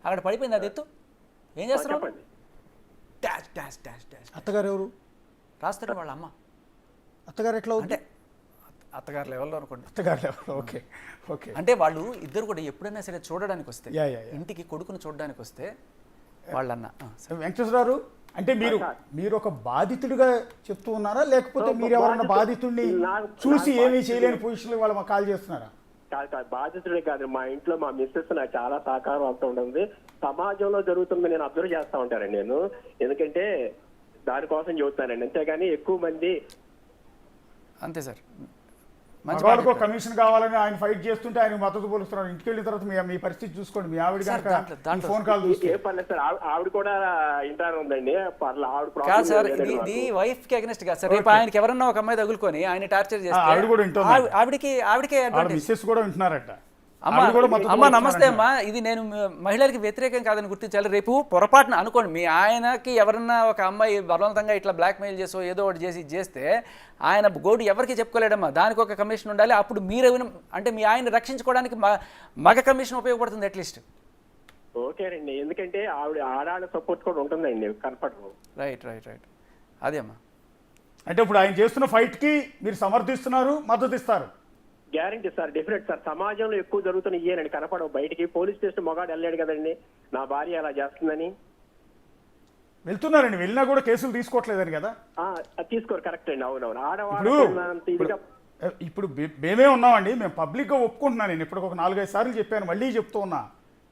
అక్కడ పడిపోయింది, అది ఎత్తు. ఏం చేస్తున్నారు? Dash dash dash dash. అత్తగారు ఎవరు? రాస్తారు వాళ్ళ అమ్మ. అత్తగారు ఎట్లా అంటే అత్తగారు లెవెల్లో అనుకోండి. అత్తగారు లెవెల్లో, ఓకే ఓకే. అంటే వాళ్ళు ఇద్దరు కూడా ఎప్పుడైనా సరే చూడడానికి వస్తే, ఇంటికి కొడుకుని చూడడానికి వస్తే వాళ్ళన్న. వెంకటేశ్వరరావు, అంటే మీరు ఒక బాధితుడిగా చెప్తూ ఉన్నారా, లేకపోతే మీరు ఎవరన్నా బాధితుడిని చూసి ఏమీ చేయలేని పొజిషన్లో వాళ్ళు మాకు కాల్ చేస్తున్నారా? కాదు, బాధితుడే కాదు. మా ఇంట్లో మా మిస్సెస్ నాకు చాలా సహకారం అవుతూ ఉంటుంది. సమాజంలో జరుగుతుంది నేను అబ్జర్వ్ చేస్తూ ఉంటానండి నేను. ఎందుకంటే దానికోసం చెబుతానండి, అంతేగాని ఎక్కువ మంది. అంతే సార్. మగవాళ్ళకు కమిషన్ కావాలని ఆయన ఫైట్ చేస్తుంటే ఆయన మద్దతు పోలుస్తున్నారు. ఇంటికి వెళ్ళిన తర్వాత మీ పరిస్థితి చూసుకోండి. మీ ఆవిడ కనుక ఫోన్ కాల్ చూస్తే ఏ పర్లేదు సార్, ఆవిడ కూడా ఇంటానే ఉందండి. కాదు సార్, ఇది వైఫ్ కి అగెనిస్ట్ కాదు సార్. రేపు ఆయనకి ఎవరన్నా ఒక అమ్మాయి తగులుకొని ఆయన టార్చర్ చేస్తే ఆవిడ కూడా వింటుంది, ఆవిడకే మిస్సెస్ కూడా వింటున్నారట. అమ్మ నమస్తే అమ్మా, ఇది నేను మహిళలకి వ్యతిరేకం కాదని గుర్తించాలి. రేపు పొరపాటున అనుకోండి మీ ఆయనకి ఎవరన్నా ఒక అమ్మాయి బలవంతంగా ఇట్లా బ్లాక్మెయిల్ చేసో ఏదో ఒకటి చేస్తే ఆయన గోడు ఎవరికి చెప్పుకోలేడమ్మా. దానికి ఒక కమిషన్ ఉండాలి. అప్పుడు మీరు అంటే మీ ఆయన రక్షించుకోవడానికి మగ కమిషన్ ఉపయోగపడుతుంది అట్లీస్ట్. ఓకేనండి, ఎందుకంటే ఆవిడ ఆడాళ్ళ సపోర్ట్ కూడా ఉంటుందండి కనపడరు. Right right right. అదే అమ్మా. అంటే ఇప్పుడు ఆయన చేస్తున్న ఫైట్ కి మీరు సమర్థిస్తున్నారు, మద్దతు ఇస్తారు? Guarantee sir, definite sir. సమాజంలో ఎక్కువ జరుగుతున్న ఇయ్యేనండి, కనపడవు బయటికి. పోలీస్ స్టేషన్ మొగాడు వెళ్ళాడు కదండి నా భార్య అలా చేస్తుందని. వెళ్తున్నారండి, వెళ్ళినా కూడా కేసులు తీసుకోవట్లేదని కదా. తీసుకోరు, కరెక్ట్ అండి. అవునవును. ఆడవాళ్ళు ఇప్పుడు మేమే ఉన్నామండి, మేము పబ్లిక్గా ఒప్పుకుంటున్నాను. నేను ఇప్పుడు ఒక 4-5 సార్లు చెప్పాను, మళ్ళీ చెప్తూ ఉన్నా.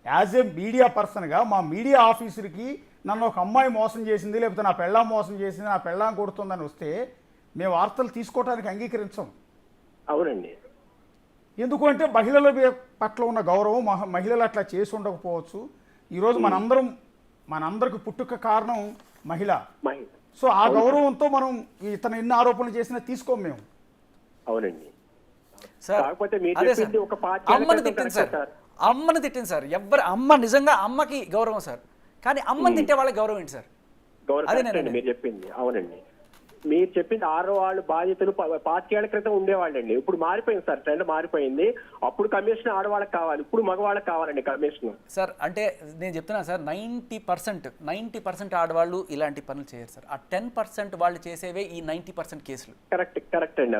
యాజ్ ఏ మీడియా పర్సన్గా మా మీడియా ఆఫీసర్కి నన్ను ఒక అమ్మాయి మోసం చేసింది, లేకపోతే నా పెళ్ళాం మోసం చేసింది, నా పెళ్ళాం కొడుతుందని వస్తే మేము వార్తలు తీసుకోవడానికి అంగీకరించాం. అవునండి. ఎందుకు అంటే మహిళల పట్ల ఉన్న గౌరవం, మహిళలు అట్లా చేసి ఉండకపోవచ్చు. ఈరోజు మనందరికి పుట్టుక కారణం మహిళ. సో ఆ గౌరవంతో మనం ఇతను ఎన్ని ఆరోపణలు చేసినా తీసుకోం మేము. అవునండి. అమ్మని తిట్టింది సార్, అమ్మని తిట్టింది సార్. అమ్మ నిజంగా అమ్మకి గౌరవం సార్. కానీ అమ్మని తిట్టే వాళ్ళకి గౌరవం ఏంటి సార్? అదే గౌరవం మీరు చెప్పింది అవునండి. మీరు చెప్పింది ఆడవాళ్ళు బాధ్యతలు 25 ఏళ్ల క్రితం ఉండేవాళ్ళండి. ఇప్పుడు మారిపోయింది సార్, ట్రెండ్ మారిపోయింది. అప్పుడు కమిషన్ ఆడవాళ్ళకి కావాలి, ఇప్పుడు మగవాళ్ళకి కావాలండి కమిషన్. సార్ అంటే నేను చెప్తున్నాను సార్, 90% ఆడవాళ్ళు ఇలాంటి పనులు చేయరు సార్. ఆ 10% వాళ్ళు చేసేవే ఈ 90% కేసులు. కరెక్ట్ అండి.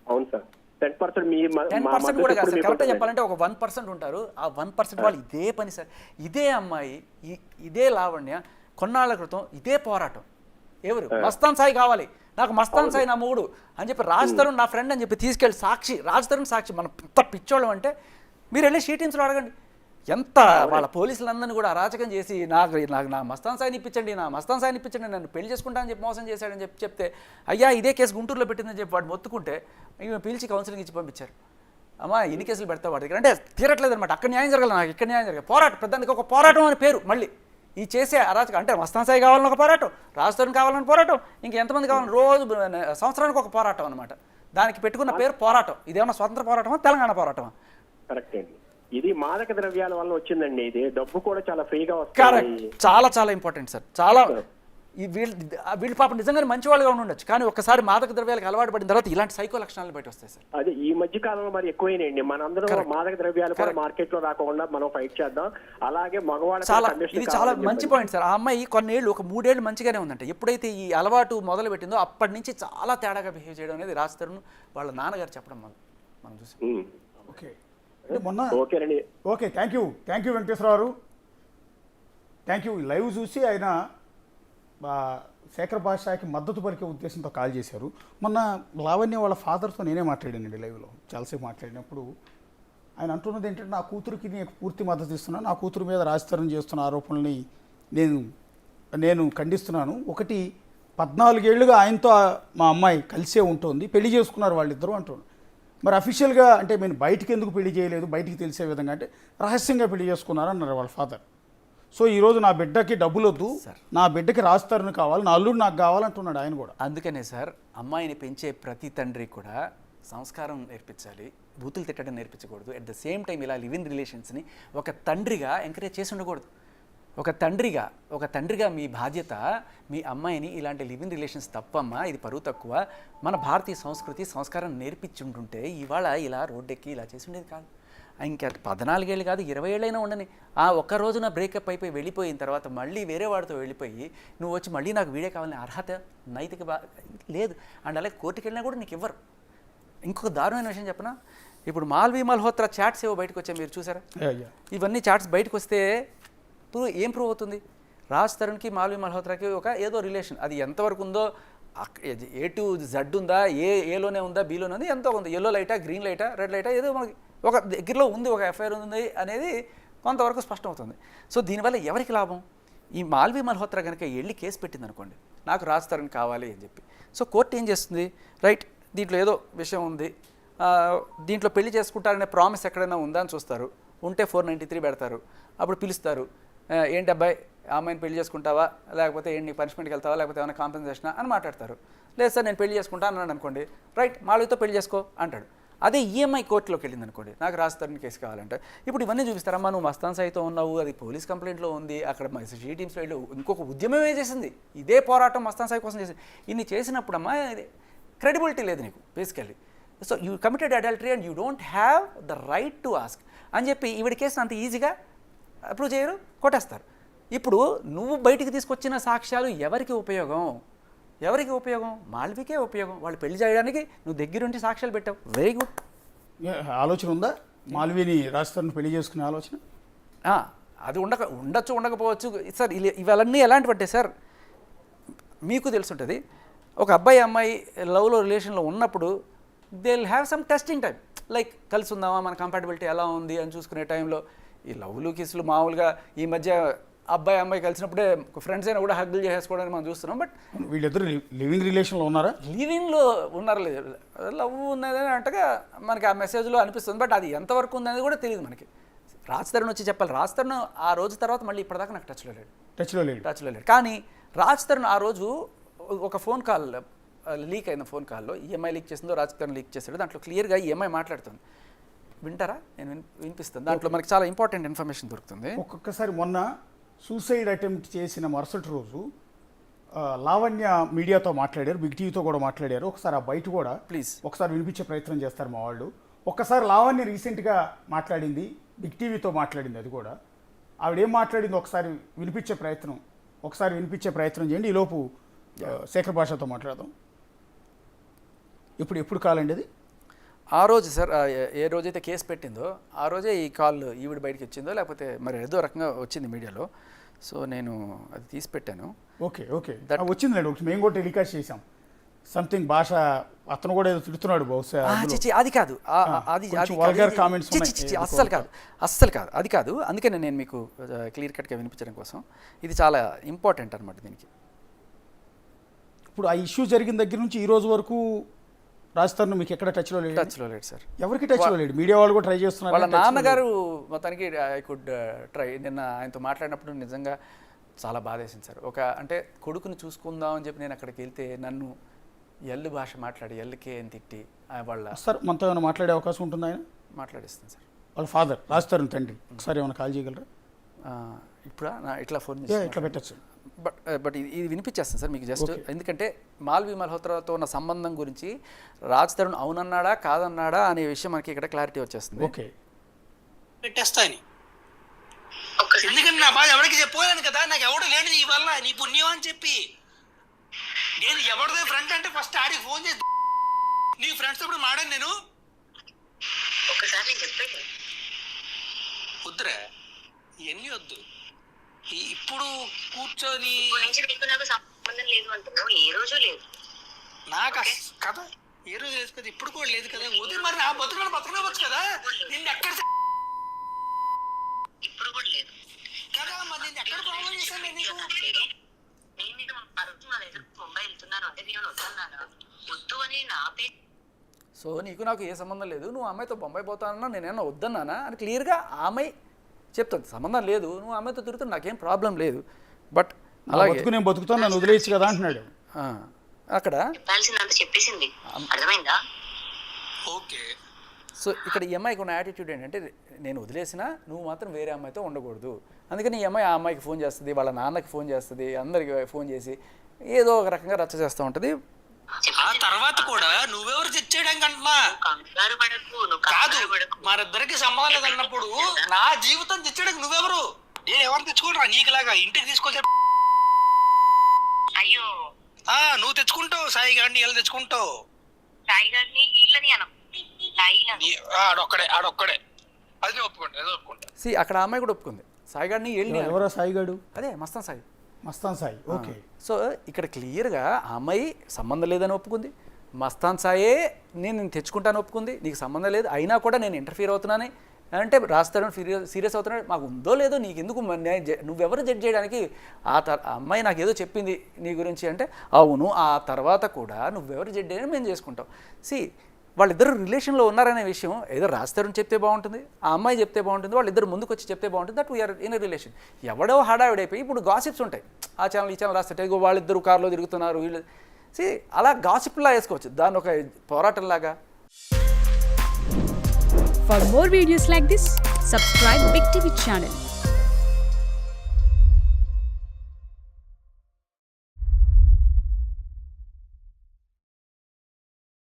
అవును సార్. 10% మీ 10% కూడా కాదు సార్, కరెక్ట్గా చెప్పాలంటే ఒక 1% ఉంటారు. ఆ 1% వాళ్ళు ఇదే పని సార్. ఇదే అమ్మాయి, ఇదే లావణ్య కొన్నాళ్ళ క్రితం ఇదే పోరాటం. ఎవరు? మస్తాన్ సాయి కావాలి నాకు, మస్తాన్ సాయి నా మూడు అని చెప్పి రాజ్ తరుణ్ నా ఫ్రెండ్ అని చెప్పి తీసుకెళ్ళి సాక్షి, రాజ్ తరుణ్ సాక్షి, మన పెద్ద పిచ్చోళ్ళం అంటే మీరు వెళ్ళి షీటిన్స్లో అడగండి. ఎంత వాళ్ళ పోలీసులందరినీ కూడా అరాచకం చేసి నాకు నా మస్తాన్ సాయిని ఇప్పించండి, నా మస్తాన్ సాయిని ఇప్పించండి, నన్ను పెళ్లి చేసుకుంటా అని చెప్పి మోసం చేశాడని చెప్పి చెప్తే, అయ్యా ఇదే కేసు గుంటూరులో పెట్టిందని చెప్పి వాడు మొత్తుకుంటే ఈమె పిలిచి కౌన్సిలింగ్ ఇచ్చి పంపించారు. అమ్మా ఎన్ని కేసులు పెడతా వాడి దగ్గర అంటే తీరట్లేదు అనమాట. అక్కడ న్యాయం జరగాలి, నాకు ఇక్కడ న్యాయం జరగాలి. పోరాటం, పెద్దానికి ఒక పోరాటం అని పేరు. మళ్ళీ ఈ చేసే అరాచకం అంటే మస్తాన్ సాయి కావాలని ఒక పోరాటం, రాజ్ తరుణ్ కావాలని పోరాటం, ఇంకెంతమంది కావాలని రోజు సంవత్సరానికి ఒక పోరాటం అనమాట. దానికి పెట్టుకున్న పేరు పోరాటం. ఇదేమన్నా స్వతంత్ర పోరాటమా, తెలంగాణ పోరాటమా? కరెక్ట్ అండి. ఇది మాదక ద్రవ్యాల వల్ల వచ్చిందండి. ఇది డబ్బు కూడా చాలా ఫ్రీగా వస్తుంది. కరెక్ట్, చాలా ఇంపార్టెంట్ సార్. చాలా వీళ్ళు పాపం నిజంగానే మంచి వాళ్ళుగా ఉండొచ్చు, కానీ ఒక్కసారి మాదక ద్రవ్యాలకు అలవాటు పడిన తర్వాత ఇలాంటి సైకో లక్షణాలు బయట వస్తాయి సార్. అదే ఈ మధ్య కాలంలో మరి ఎక్కువైనాయండి. మనందరం మాదక ద్రవ్యాలు కూడా మార్కెట్ లో రాకుండా మనం ఫైట్ చేద్దాం. అలాగే మగవాళ్ళ ఇది చాలా మంచి పాయింట్ సార్. ఆ అమ్మాయి కొన్నేళ్ళు, ఒక 3 ఏళ్ళు మంచిగానే ఉందంట. ఎప్పుడైతే ఈ అలవాటు మొదలు పెట్టిందో అప్పటి నుంచి చాలా తేడాగా బిహేవ్ చేయడం అనేది రాజ్ తరుణ్ వాళ్ళ నాన్నగారు చెప్పడం మనం చూసాం. ఓకే మొన్న ఓకేనండి. Okay, thank you Venkateswararao. Thank you. Live చూసి ఆయన శేఖర్ భాషకి మద్దతు పలికే ఉద్దేశంతో కాల్ చేశారు. మొన్న లావణ్య వాళ్ళ ఫాదర్తో నేనే మాట్లాడానండి లైవ్లో, చాలాసేపు మాట్లాడినప్పుడు ఆయన అంటున్నది ఏంటంటే, నా కూతురికి నేను పూర్తి మద్దతు ఇస్తున్నాను, నా కూతురు మీద రాజతరం చేస్తున్న ఆరోపణల్ని నేను ఖండిస్తున్నాను. ఒకటి 14 ఏళ్ళుగా ఆయనతో మా అమ్మాయి కలిసే ఉంటుంది, పెళ్లి చేసుకున్నారు వాళ్ళిద్దరూ అంటున్నారు. మరి అఫీషియల్గా అంటే నేను బయటికి ఎందుకు పెళ్లి చేయలేదు, బయటికి తెలిసే విధంగా అంటే రహస్యంగా పెళ్లి చేసుకున్నారు అన్నారు వాళ్ళ ఫాదర్. సో ఈరోజు నా బిడ్డకి డబ్బులు వద్దు, నా బిడ్డకి రాజ్ తరుణ్ కావాలి, నా అల్లుడు నాకు కావాలంటున్నాడు ఆయన కూడా. అందుకనే సార్ అమ్మాయిని పెంచే ప్రతి తండ్రి కూడా సంస్కారం నేర్పించాలి, బూతులు తిట్టడం నేర్పించకూడదు. అట్ ద సేమ్ టైం ఇలా లివ్ ఇన్ రిలేషన్స్ని ఒక తండ్రిగా ఎంకరేజ్ చేసి ఉండకూడదు. ఒక తండ్రిగా మీ బాధ్యత మీ అమ్మాయిని ఇలాంటి లివ్ ఇన్ రిలేషన్స్ తప్పమ్మా, ఇది పరువు తక్కువ, మన భారతీయ సంస్కృతి సంస్కారం నేర్పించుంటుంటే ఇవాళ ఇలా రోడ్డెక్కి ఇలా చేసి ఉండేది కాదు. ఇంకా 14 ఏళ్ళు కాదు 20 ఏళ్ళైనా ఉండని. ఆ ఒక్క రోజున బ్రేకప్ అయిపోయి వెళ్ళిపోయిన తర్వాత మళ్ళీ వేరే వాడితో వెళ్ళిపోయి నువ్వు వచ్చి మళ్ళీ నాకు వీడే కావాలని అర్హత నైతిక లేదు. అండ్ అలాగే కోర్టుకి వెళ్ళినా కూడా నీకు ఇవ్వరు. ఇంకొక దారుణమైన విషయం చెప్పనా, ఇప్పుడు మాల్వి మల్హోత్రా చాట్స్ ఏవో బయటకు వచ్చాయి, మీరు చూసారా? ఇవన్నీ చాట్స్ బయటకు వస్తే ఏం ప్రూవ్ అవుతుంది? రాజ్ తరుణ్కి మాల్వి మల్హోత్రాకి ఒక ఏదో రిలేషన్, అది ఎంతవరకు ఉందో, A to Z ఉందా, ఏలోనే ఉందా, బీలోనే ఉంది, ఎంతో ఉంది, ఎల్లో లైటా, గ్రీన్ లైటా, రెడ్ లైటా, ఏదో మనకి ఒక దగ్గరలో ఉంది, ఒక ఎఫ్ఐఆర్ ఉంది అనేది కొంతవరకు స్పష్టమవుతుంది. సో దీనివల్ల ఎవరికి లాభం? ఈ మాల్వి మల్హోత్రా కనుక వెళ్ళి కేసు పెట్టింది అనుకోండి, నాకు రాజ్ తరుణ్ కావాలి అని చెప్పి, సో కోర్టు ఏం చేస్తుంది, రైట్ దీంట్లో ఏదో విషయం ఉంది, దీంట్లో పెళ్లి చేసుకుంటారనే ప్రామిస్ ఎక్కడైనా ఉందా అని చూస్తారు, ఉంటే 493 పెడతారు. అప్పుడు పిలుస్తారు, ఏంటి అబ్బాయి అమ్మాయిని పెళ్లి చేసుకుంటావా, లేకపోతే ఏంటి పనిష్మెంట్కి వెళ్తావా, లేకపోతే ఏమైనా కాంపెన్సేషనా అని మాట్లాడతారు. లేదు సార్ నేను పెళ్లి చేసుకుంటా అన్నాడు అనుకోండి, రైట్ మాల్వితో పెళ్లి చేసుకో అంటాడు. అదే ఈఎంఐ కోర్టులోకి వెళ్ళింది అనుకోండి, నాకు రాజ్ తరుణ్ కేసు కావాలంటే ఇప్పుడు ఇవన్నీ చూపిస్తారమ్మా, నువ్వు మస్తాన్ సాయితో ఉన్నావు, అది పోలీస్ కంప్లైంట్లో ఉంది, అక్కడ జీ టీమ్స్లో వెళ్ళి ఇంకొక ఉద్యమమే చేసింది, ఇదే పోరాటం మస్తాన్ సాయి కోసం చేసింది. ఇన్ని చేసినప్పుడమ్మా క్రెడిబిలిటీ లేదు నీకు basically. So you committed adultery and you don't have the right to ask అని చెప్పి ఈవిడ కేసును అంత ఈజీగా అప్రూవ్ చేయరు, కొట్టేస్తారు. ఇప్పుడు నువ్వు బయటికి తీసుకొచ్చిన సాక్ష్యాలు ఎవరికి ఉపయోగం? మాల్వికే ఉపయోగం. వాళ్ళు పెళ్లి చేయడానికి నువ్వు దగ్గరుండి సాక్ష్యాలు పెట్టావు, వెరీ గుడ్. ఆలోచన ఉందా మాల్విని రాజ్ తరుణ్ పెళ్లి చేసుకునే ఆలోచన? అది ఉండొచ్చు ఉండకపోవచ్చు సార్. ఇవన్నీ ఎలాంటి పట్టే సార్, మీకు తెలుసుంటుంది, ఒక అబ్బాయి అమ్మాయి లవ్లో రిలేషన్లో ఉన్నప్పుడు they will have some testing time, like కలిసి ఉందామా, మన కంపాటబిలిటీ ఎలా ఉంది అని చూసుకునే టైంలో ఈ లవ్లు కిస్లు మామూలుగా ఈ మధ్య అబ్బాయి అమ్మాయి కలిసినప్పుడే ఫ్రెండ్స్ అయినా కూడా హగ్గులు చేసేసుకోవడానికి మనం చూస్తున్నాం. బట్ వీళ్ళిద్దరు లివింగ్ రిలేషన్లో ఉన్నారా? లివింగ్లో ఉన్నారు, లేదు లవ్ ఉన్నదని అంటగా మనకి ఆ మెసేజ్లో అనిపిస్తుంది. బట్ అది ఎంతవరకు ఉందనేది కూడా తెలియదు మనకి. రాజ్ తరుణ్ వచ్చి చెప్పాలి. రాజ్ తరుణ్ ఆ రోజు తర్వాత మళ్ళీ ఇప్పటిదాకా నాకు టచ్లో లేడు. కానీ రాజ్ తరుణ్ ఆ రోజు ఒక ఫోన్ కాల్ లీక్ అయిన ఫోన్ కాల్లో ఈఎంఐ లీక్ చేసిందో రాజ్ తరుణ్ లీక్ చేశాడు, దాంట్లో క్లియర్గా ఈఎంఐ మాట్లాడుతుంది. వింటారా? నేను వినిపిస్తాను. దాంట్లో మనకి చాలా ఇంపార్టెంట్ ఇన్ఫర్మేషన్ దొరుకుతుంది. ఒక్కొక్కసారి మొన్న సూసైడ్ అటెంప్ట్ చేసిన మరుసటి రోజు లావణ్య మీడియాతో మాట్లాడారు, బిగ్ టీవీతో కూడా మాట్లాడారు. ఒకసారి ఆ బయట కూడా ప్లీజ్ ఒకసారి వినిపించే ప్రయత్నం చేస్తారు మా వాళ్ళు. ఒక్కసారి లావణ్య రీసెంట్గా మాట్లాడింది, బిగ్ టీవీతో మాట్లాడింది, అది కూడా ఆవిడేం మాట్లాడింది ఒకసారి వినిపించే ప్రయత్నం చేయండి. ఈలోపు శేఖర్ భాషతో మాట్లాడదాం. ఎప్పుడు కాలండి అది? ఆ రోజు సార్ ఏ రోజైతే కేసు పెట్టిందో ఆ రోజే ఈ కాల్ ఈవిడ బయటకి వచ్చిందో లేకపోతే మరి ఏదో రకంగా వచ్చింది మీడియాలో. సో నేను అది తీసి పెట్టాను. ఓకే వచ్చిందండి. ఒకటి మేము కూడా టెలికాస్ట్ చేసాం. సంథింగ్ భాష అతను కూడా ఏదో తిడుతున్నాడు బహుశా. అది కాదు, అది వల్గర్ కామెంట్స్ అస్సలు కాదు, అది కాదు. అందుకనే నేను మీకు క్లియర్ కట్గా వినిపించడం కోసం ఇది చాలా ఇంపార్టెంట్ అనమాట దీనికి. ఇప్పుడు ఆ ఇష్యూ జరిగిన దగ్గర నుంచి ఈ రోజు వరకు రాజస్థాన్ మీకు ఎక్కడ టచ్లో లేడు సార్. ఎవరికి టచ్లో లేడు? మీడియా వాళ్ళు కూడా ట్రై చేస్తున్నారు. వాళ్ళ నాన్నగారు మొత్తానికి ఐ కుడ్ ట్రై. నిన్న ఆయనతో మాట్లాడినప్పుడు నిజంగా చాలా బాధేసింది సార్. అంటే కొడుకుని చూసుకుందాం అని చెప్పి నేను అక్కడికి వెళ్తే నన్ను ఎల్లు భాష మాట్లాడి ఎల్లుకే అని తిట్టి వాళ్ళ సార్ మనతో ఏమైనా మాట్లాడే అవకాశం ఉంటుంది? ఆయన మాట్లాడిస్తాను సార్. వాళ్ళ ఫాదర్ రాజస్థాన్ తండ్రి ఒకసారి ఏమైనా కాల్ చేయగలరా? ఇప్పుడు ఇట్లా ఫోన్ ఇట్లా పెట్టచ్చు. బట్ ఇది వినిపించేస్తాను సార్ మీకు జస్ట్. ఎందుకంటే మాల్వి మల్హోత్రాతో ఉన్న సంబంధం గురించి రాజ్ తరుణ్ అవునన్నాడా కాదన్నాడా అనే విషయం మనకి ఇక్కడ క్లారిటీ వచ్చేస్తుంది. ఓకే పెట్టేస్తాయని ఎందుకంటే నా బాధ ఎవరికి చెప్పలేను కదా, నాకు ఎవడు లేడు నీ వల్ల, నీ పుణ్యం అని చెప్పి. నేను ఎవరిదో ఫ్రెండ్ అంటే ఫస్ట్ ఆడికి ఫోన్ చేసి నీ ఫ్రెండ్స్ ఇప్పుడు మాడాను నేను. ఒకసారి చెప్పండి వద్దురా ఇవన్నీ వద్దు. ఇప్పుడు కూర్చొని నాకు సంబంధం లేదు అంటున్నావు, ఏ రోజు లేదు నాకు కదా, ఏ రోజు లేదు కదా, ఇప్పుడు కూడా లేదు కదా. వదిలి మరి నా బతకవచ్చు కదా. నిన్ను ఎక్కడ ఇప్పుడు కూడా లేదు కదా, మరి నేను ఎక్కడ ప్రాబ్లం చేశాను నేను ముంబై వెళ్తున్నాను అంటే నేను వద్దన్నాను, వద్దు అని నా పేరు. సో నీకు నాకు ఏ సంబంధం లేదు, నువ్వు అమ్మాయితో బొంబాయి పోతానన్నా నేనేమన్నా వద్దన్నానా అని క్లియర్గా ఆమె చెప్తుంది. సంబంధం లేదు, నువ్వు అమ్మాయితో తిరుగుతున్నా నాకేం ప్రాబ్లం లేదు. బట్ అలాగే నేను బతుకుతాను, నన్ను వదిలేయచ్చు కదా అంటున్నాడు. అక్కడ చెప్పాల్సిందంత చెప్పేసింది, అర్థమైందా? ఓకే. సో ఇక్కడ ఈ అమ్మాయికి ఉన్న యాటిట్యూడ్ ఏంటంటే నేను వదిలేసినా నువ్వు మాత్రం వేరే అమ్మాయితో ఉండకూడదు. అందుకని ఈ అమ్మాయి ఆ అమ్మాయికి ఫోన్ చేస్తుంది, వాళ్ళ నాన్నకి ఫోన్ చేస్తుంది, అందరికి ఫోన్ చేసి ఏదో ఒక రకంగా రచ్చ చేస్తూ ఉంటుంది. ఆ తర్వాత కూడా నువ్వెవరు తెచ్చేయడానికి అంటున్నా కాదు, మరిద్దరికి సంబంధం లేదు అన్నప్పుడు నా జీవితం తెచ్చేయడానికి నువ్వెవరు? నేను ఎవరు తెచ్చుకుంటా నీకులాగా ఇంటికి తీసుకొచ్చా? అయ్యో నువ్వు తెచ్చుకుంటావు, సాయి గారిని ఇలా తెచ్చుకుంటావు. సాయి గారిని వీళ్ళని అనం, ఆడొక్కడే అది ఒప్పుకుంటా. అక్కడ ఆ అమ్మాయి కూడా ఒప్పుకుంది. సాయిగాడిని వెళ్ళి ఎవరో సాయిగాడు? అదే మస్తాన్ సాయి. ఓకే. సో ఇక్కడ క్లియర్గా ఆ అమ్మాయి సంబంధం లేదని ఒప్పుకుంది. మస్తాన్ సాయే నేను తెచ్చుకుంటాను ఒప్పుకుంది. నీకు సంబంధం లేదు అయినా కూడా నేను ఇంటర్ఫియర్ అవుతున్నాను అంటే రాస్తాను సీరియస్ అవుతున్నాడు. మాకు ఉందో లేదో నీకు ఎందుకు, నువ్వెవరు జడ్జ్ చేయడానికి? అమ్మాయి నాకు ఏదో చెప్పింది నీ గురించి అంటే అవును, ఆ తర్వాత కూడా నువ్వెవరు జడ్జ్ చేయని మేము చేసుకుంటాం. వాళ్ళిద్దరు రిలేషన్లో ఉన్నారనే విషయం ఏదో రాస్తారని చెప్తే బాగుంటుంది, ఆ అమ్మాయి చెప్తే బాగుంటుంది, వాళ్ళిద్దరు ముందుకు వచ్చి చెప్తే బాగుంటుంది. That we are in a relation. ఎవడో హడావిడైపోయి ఇప్పుడు గాసిప్స్ ఉంటాయి, ఆ ఛానల్ ఈ ఛానల్ రాస్తే ఇగో వాళ్ళిద్దరు కార్లో తిరుగుతున్నారు వీళ్ళు. అలా గాసిప్లా వేసుకోవచ్చు, దాన్ని ఒక పోరాటంలాగా. For more videos like this, subscribe Big TV channel.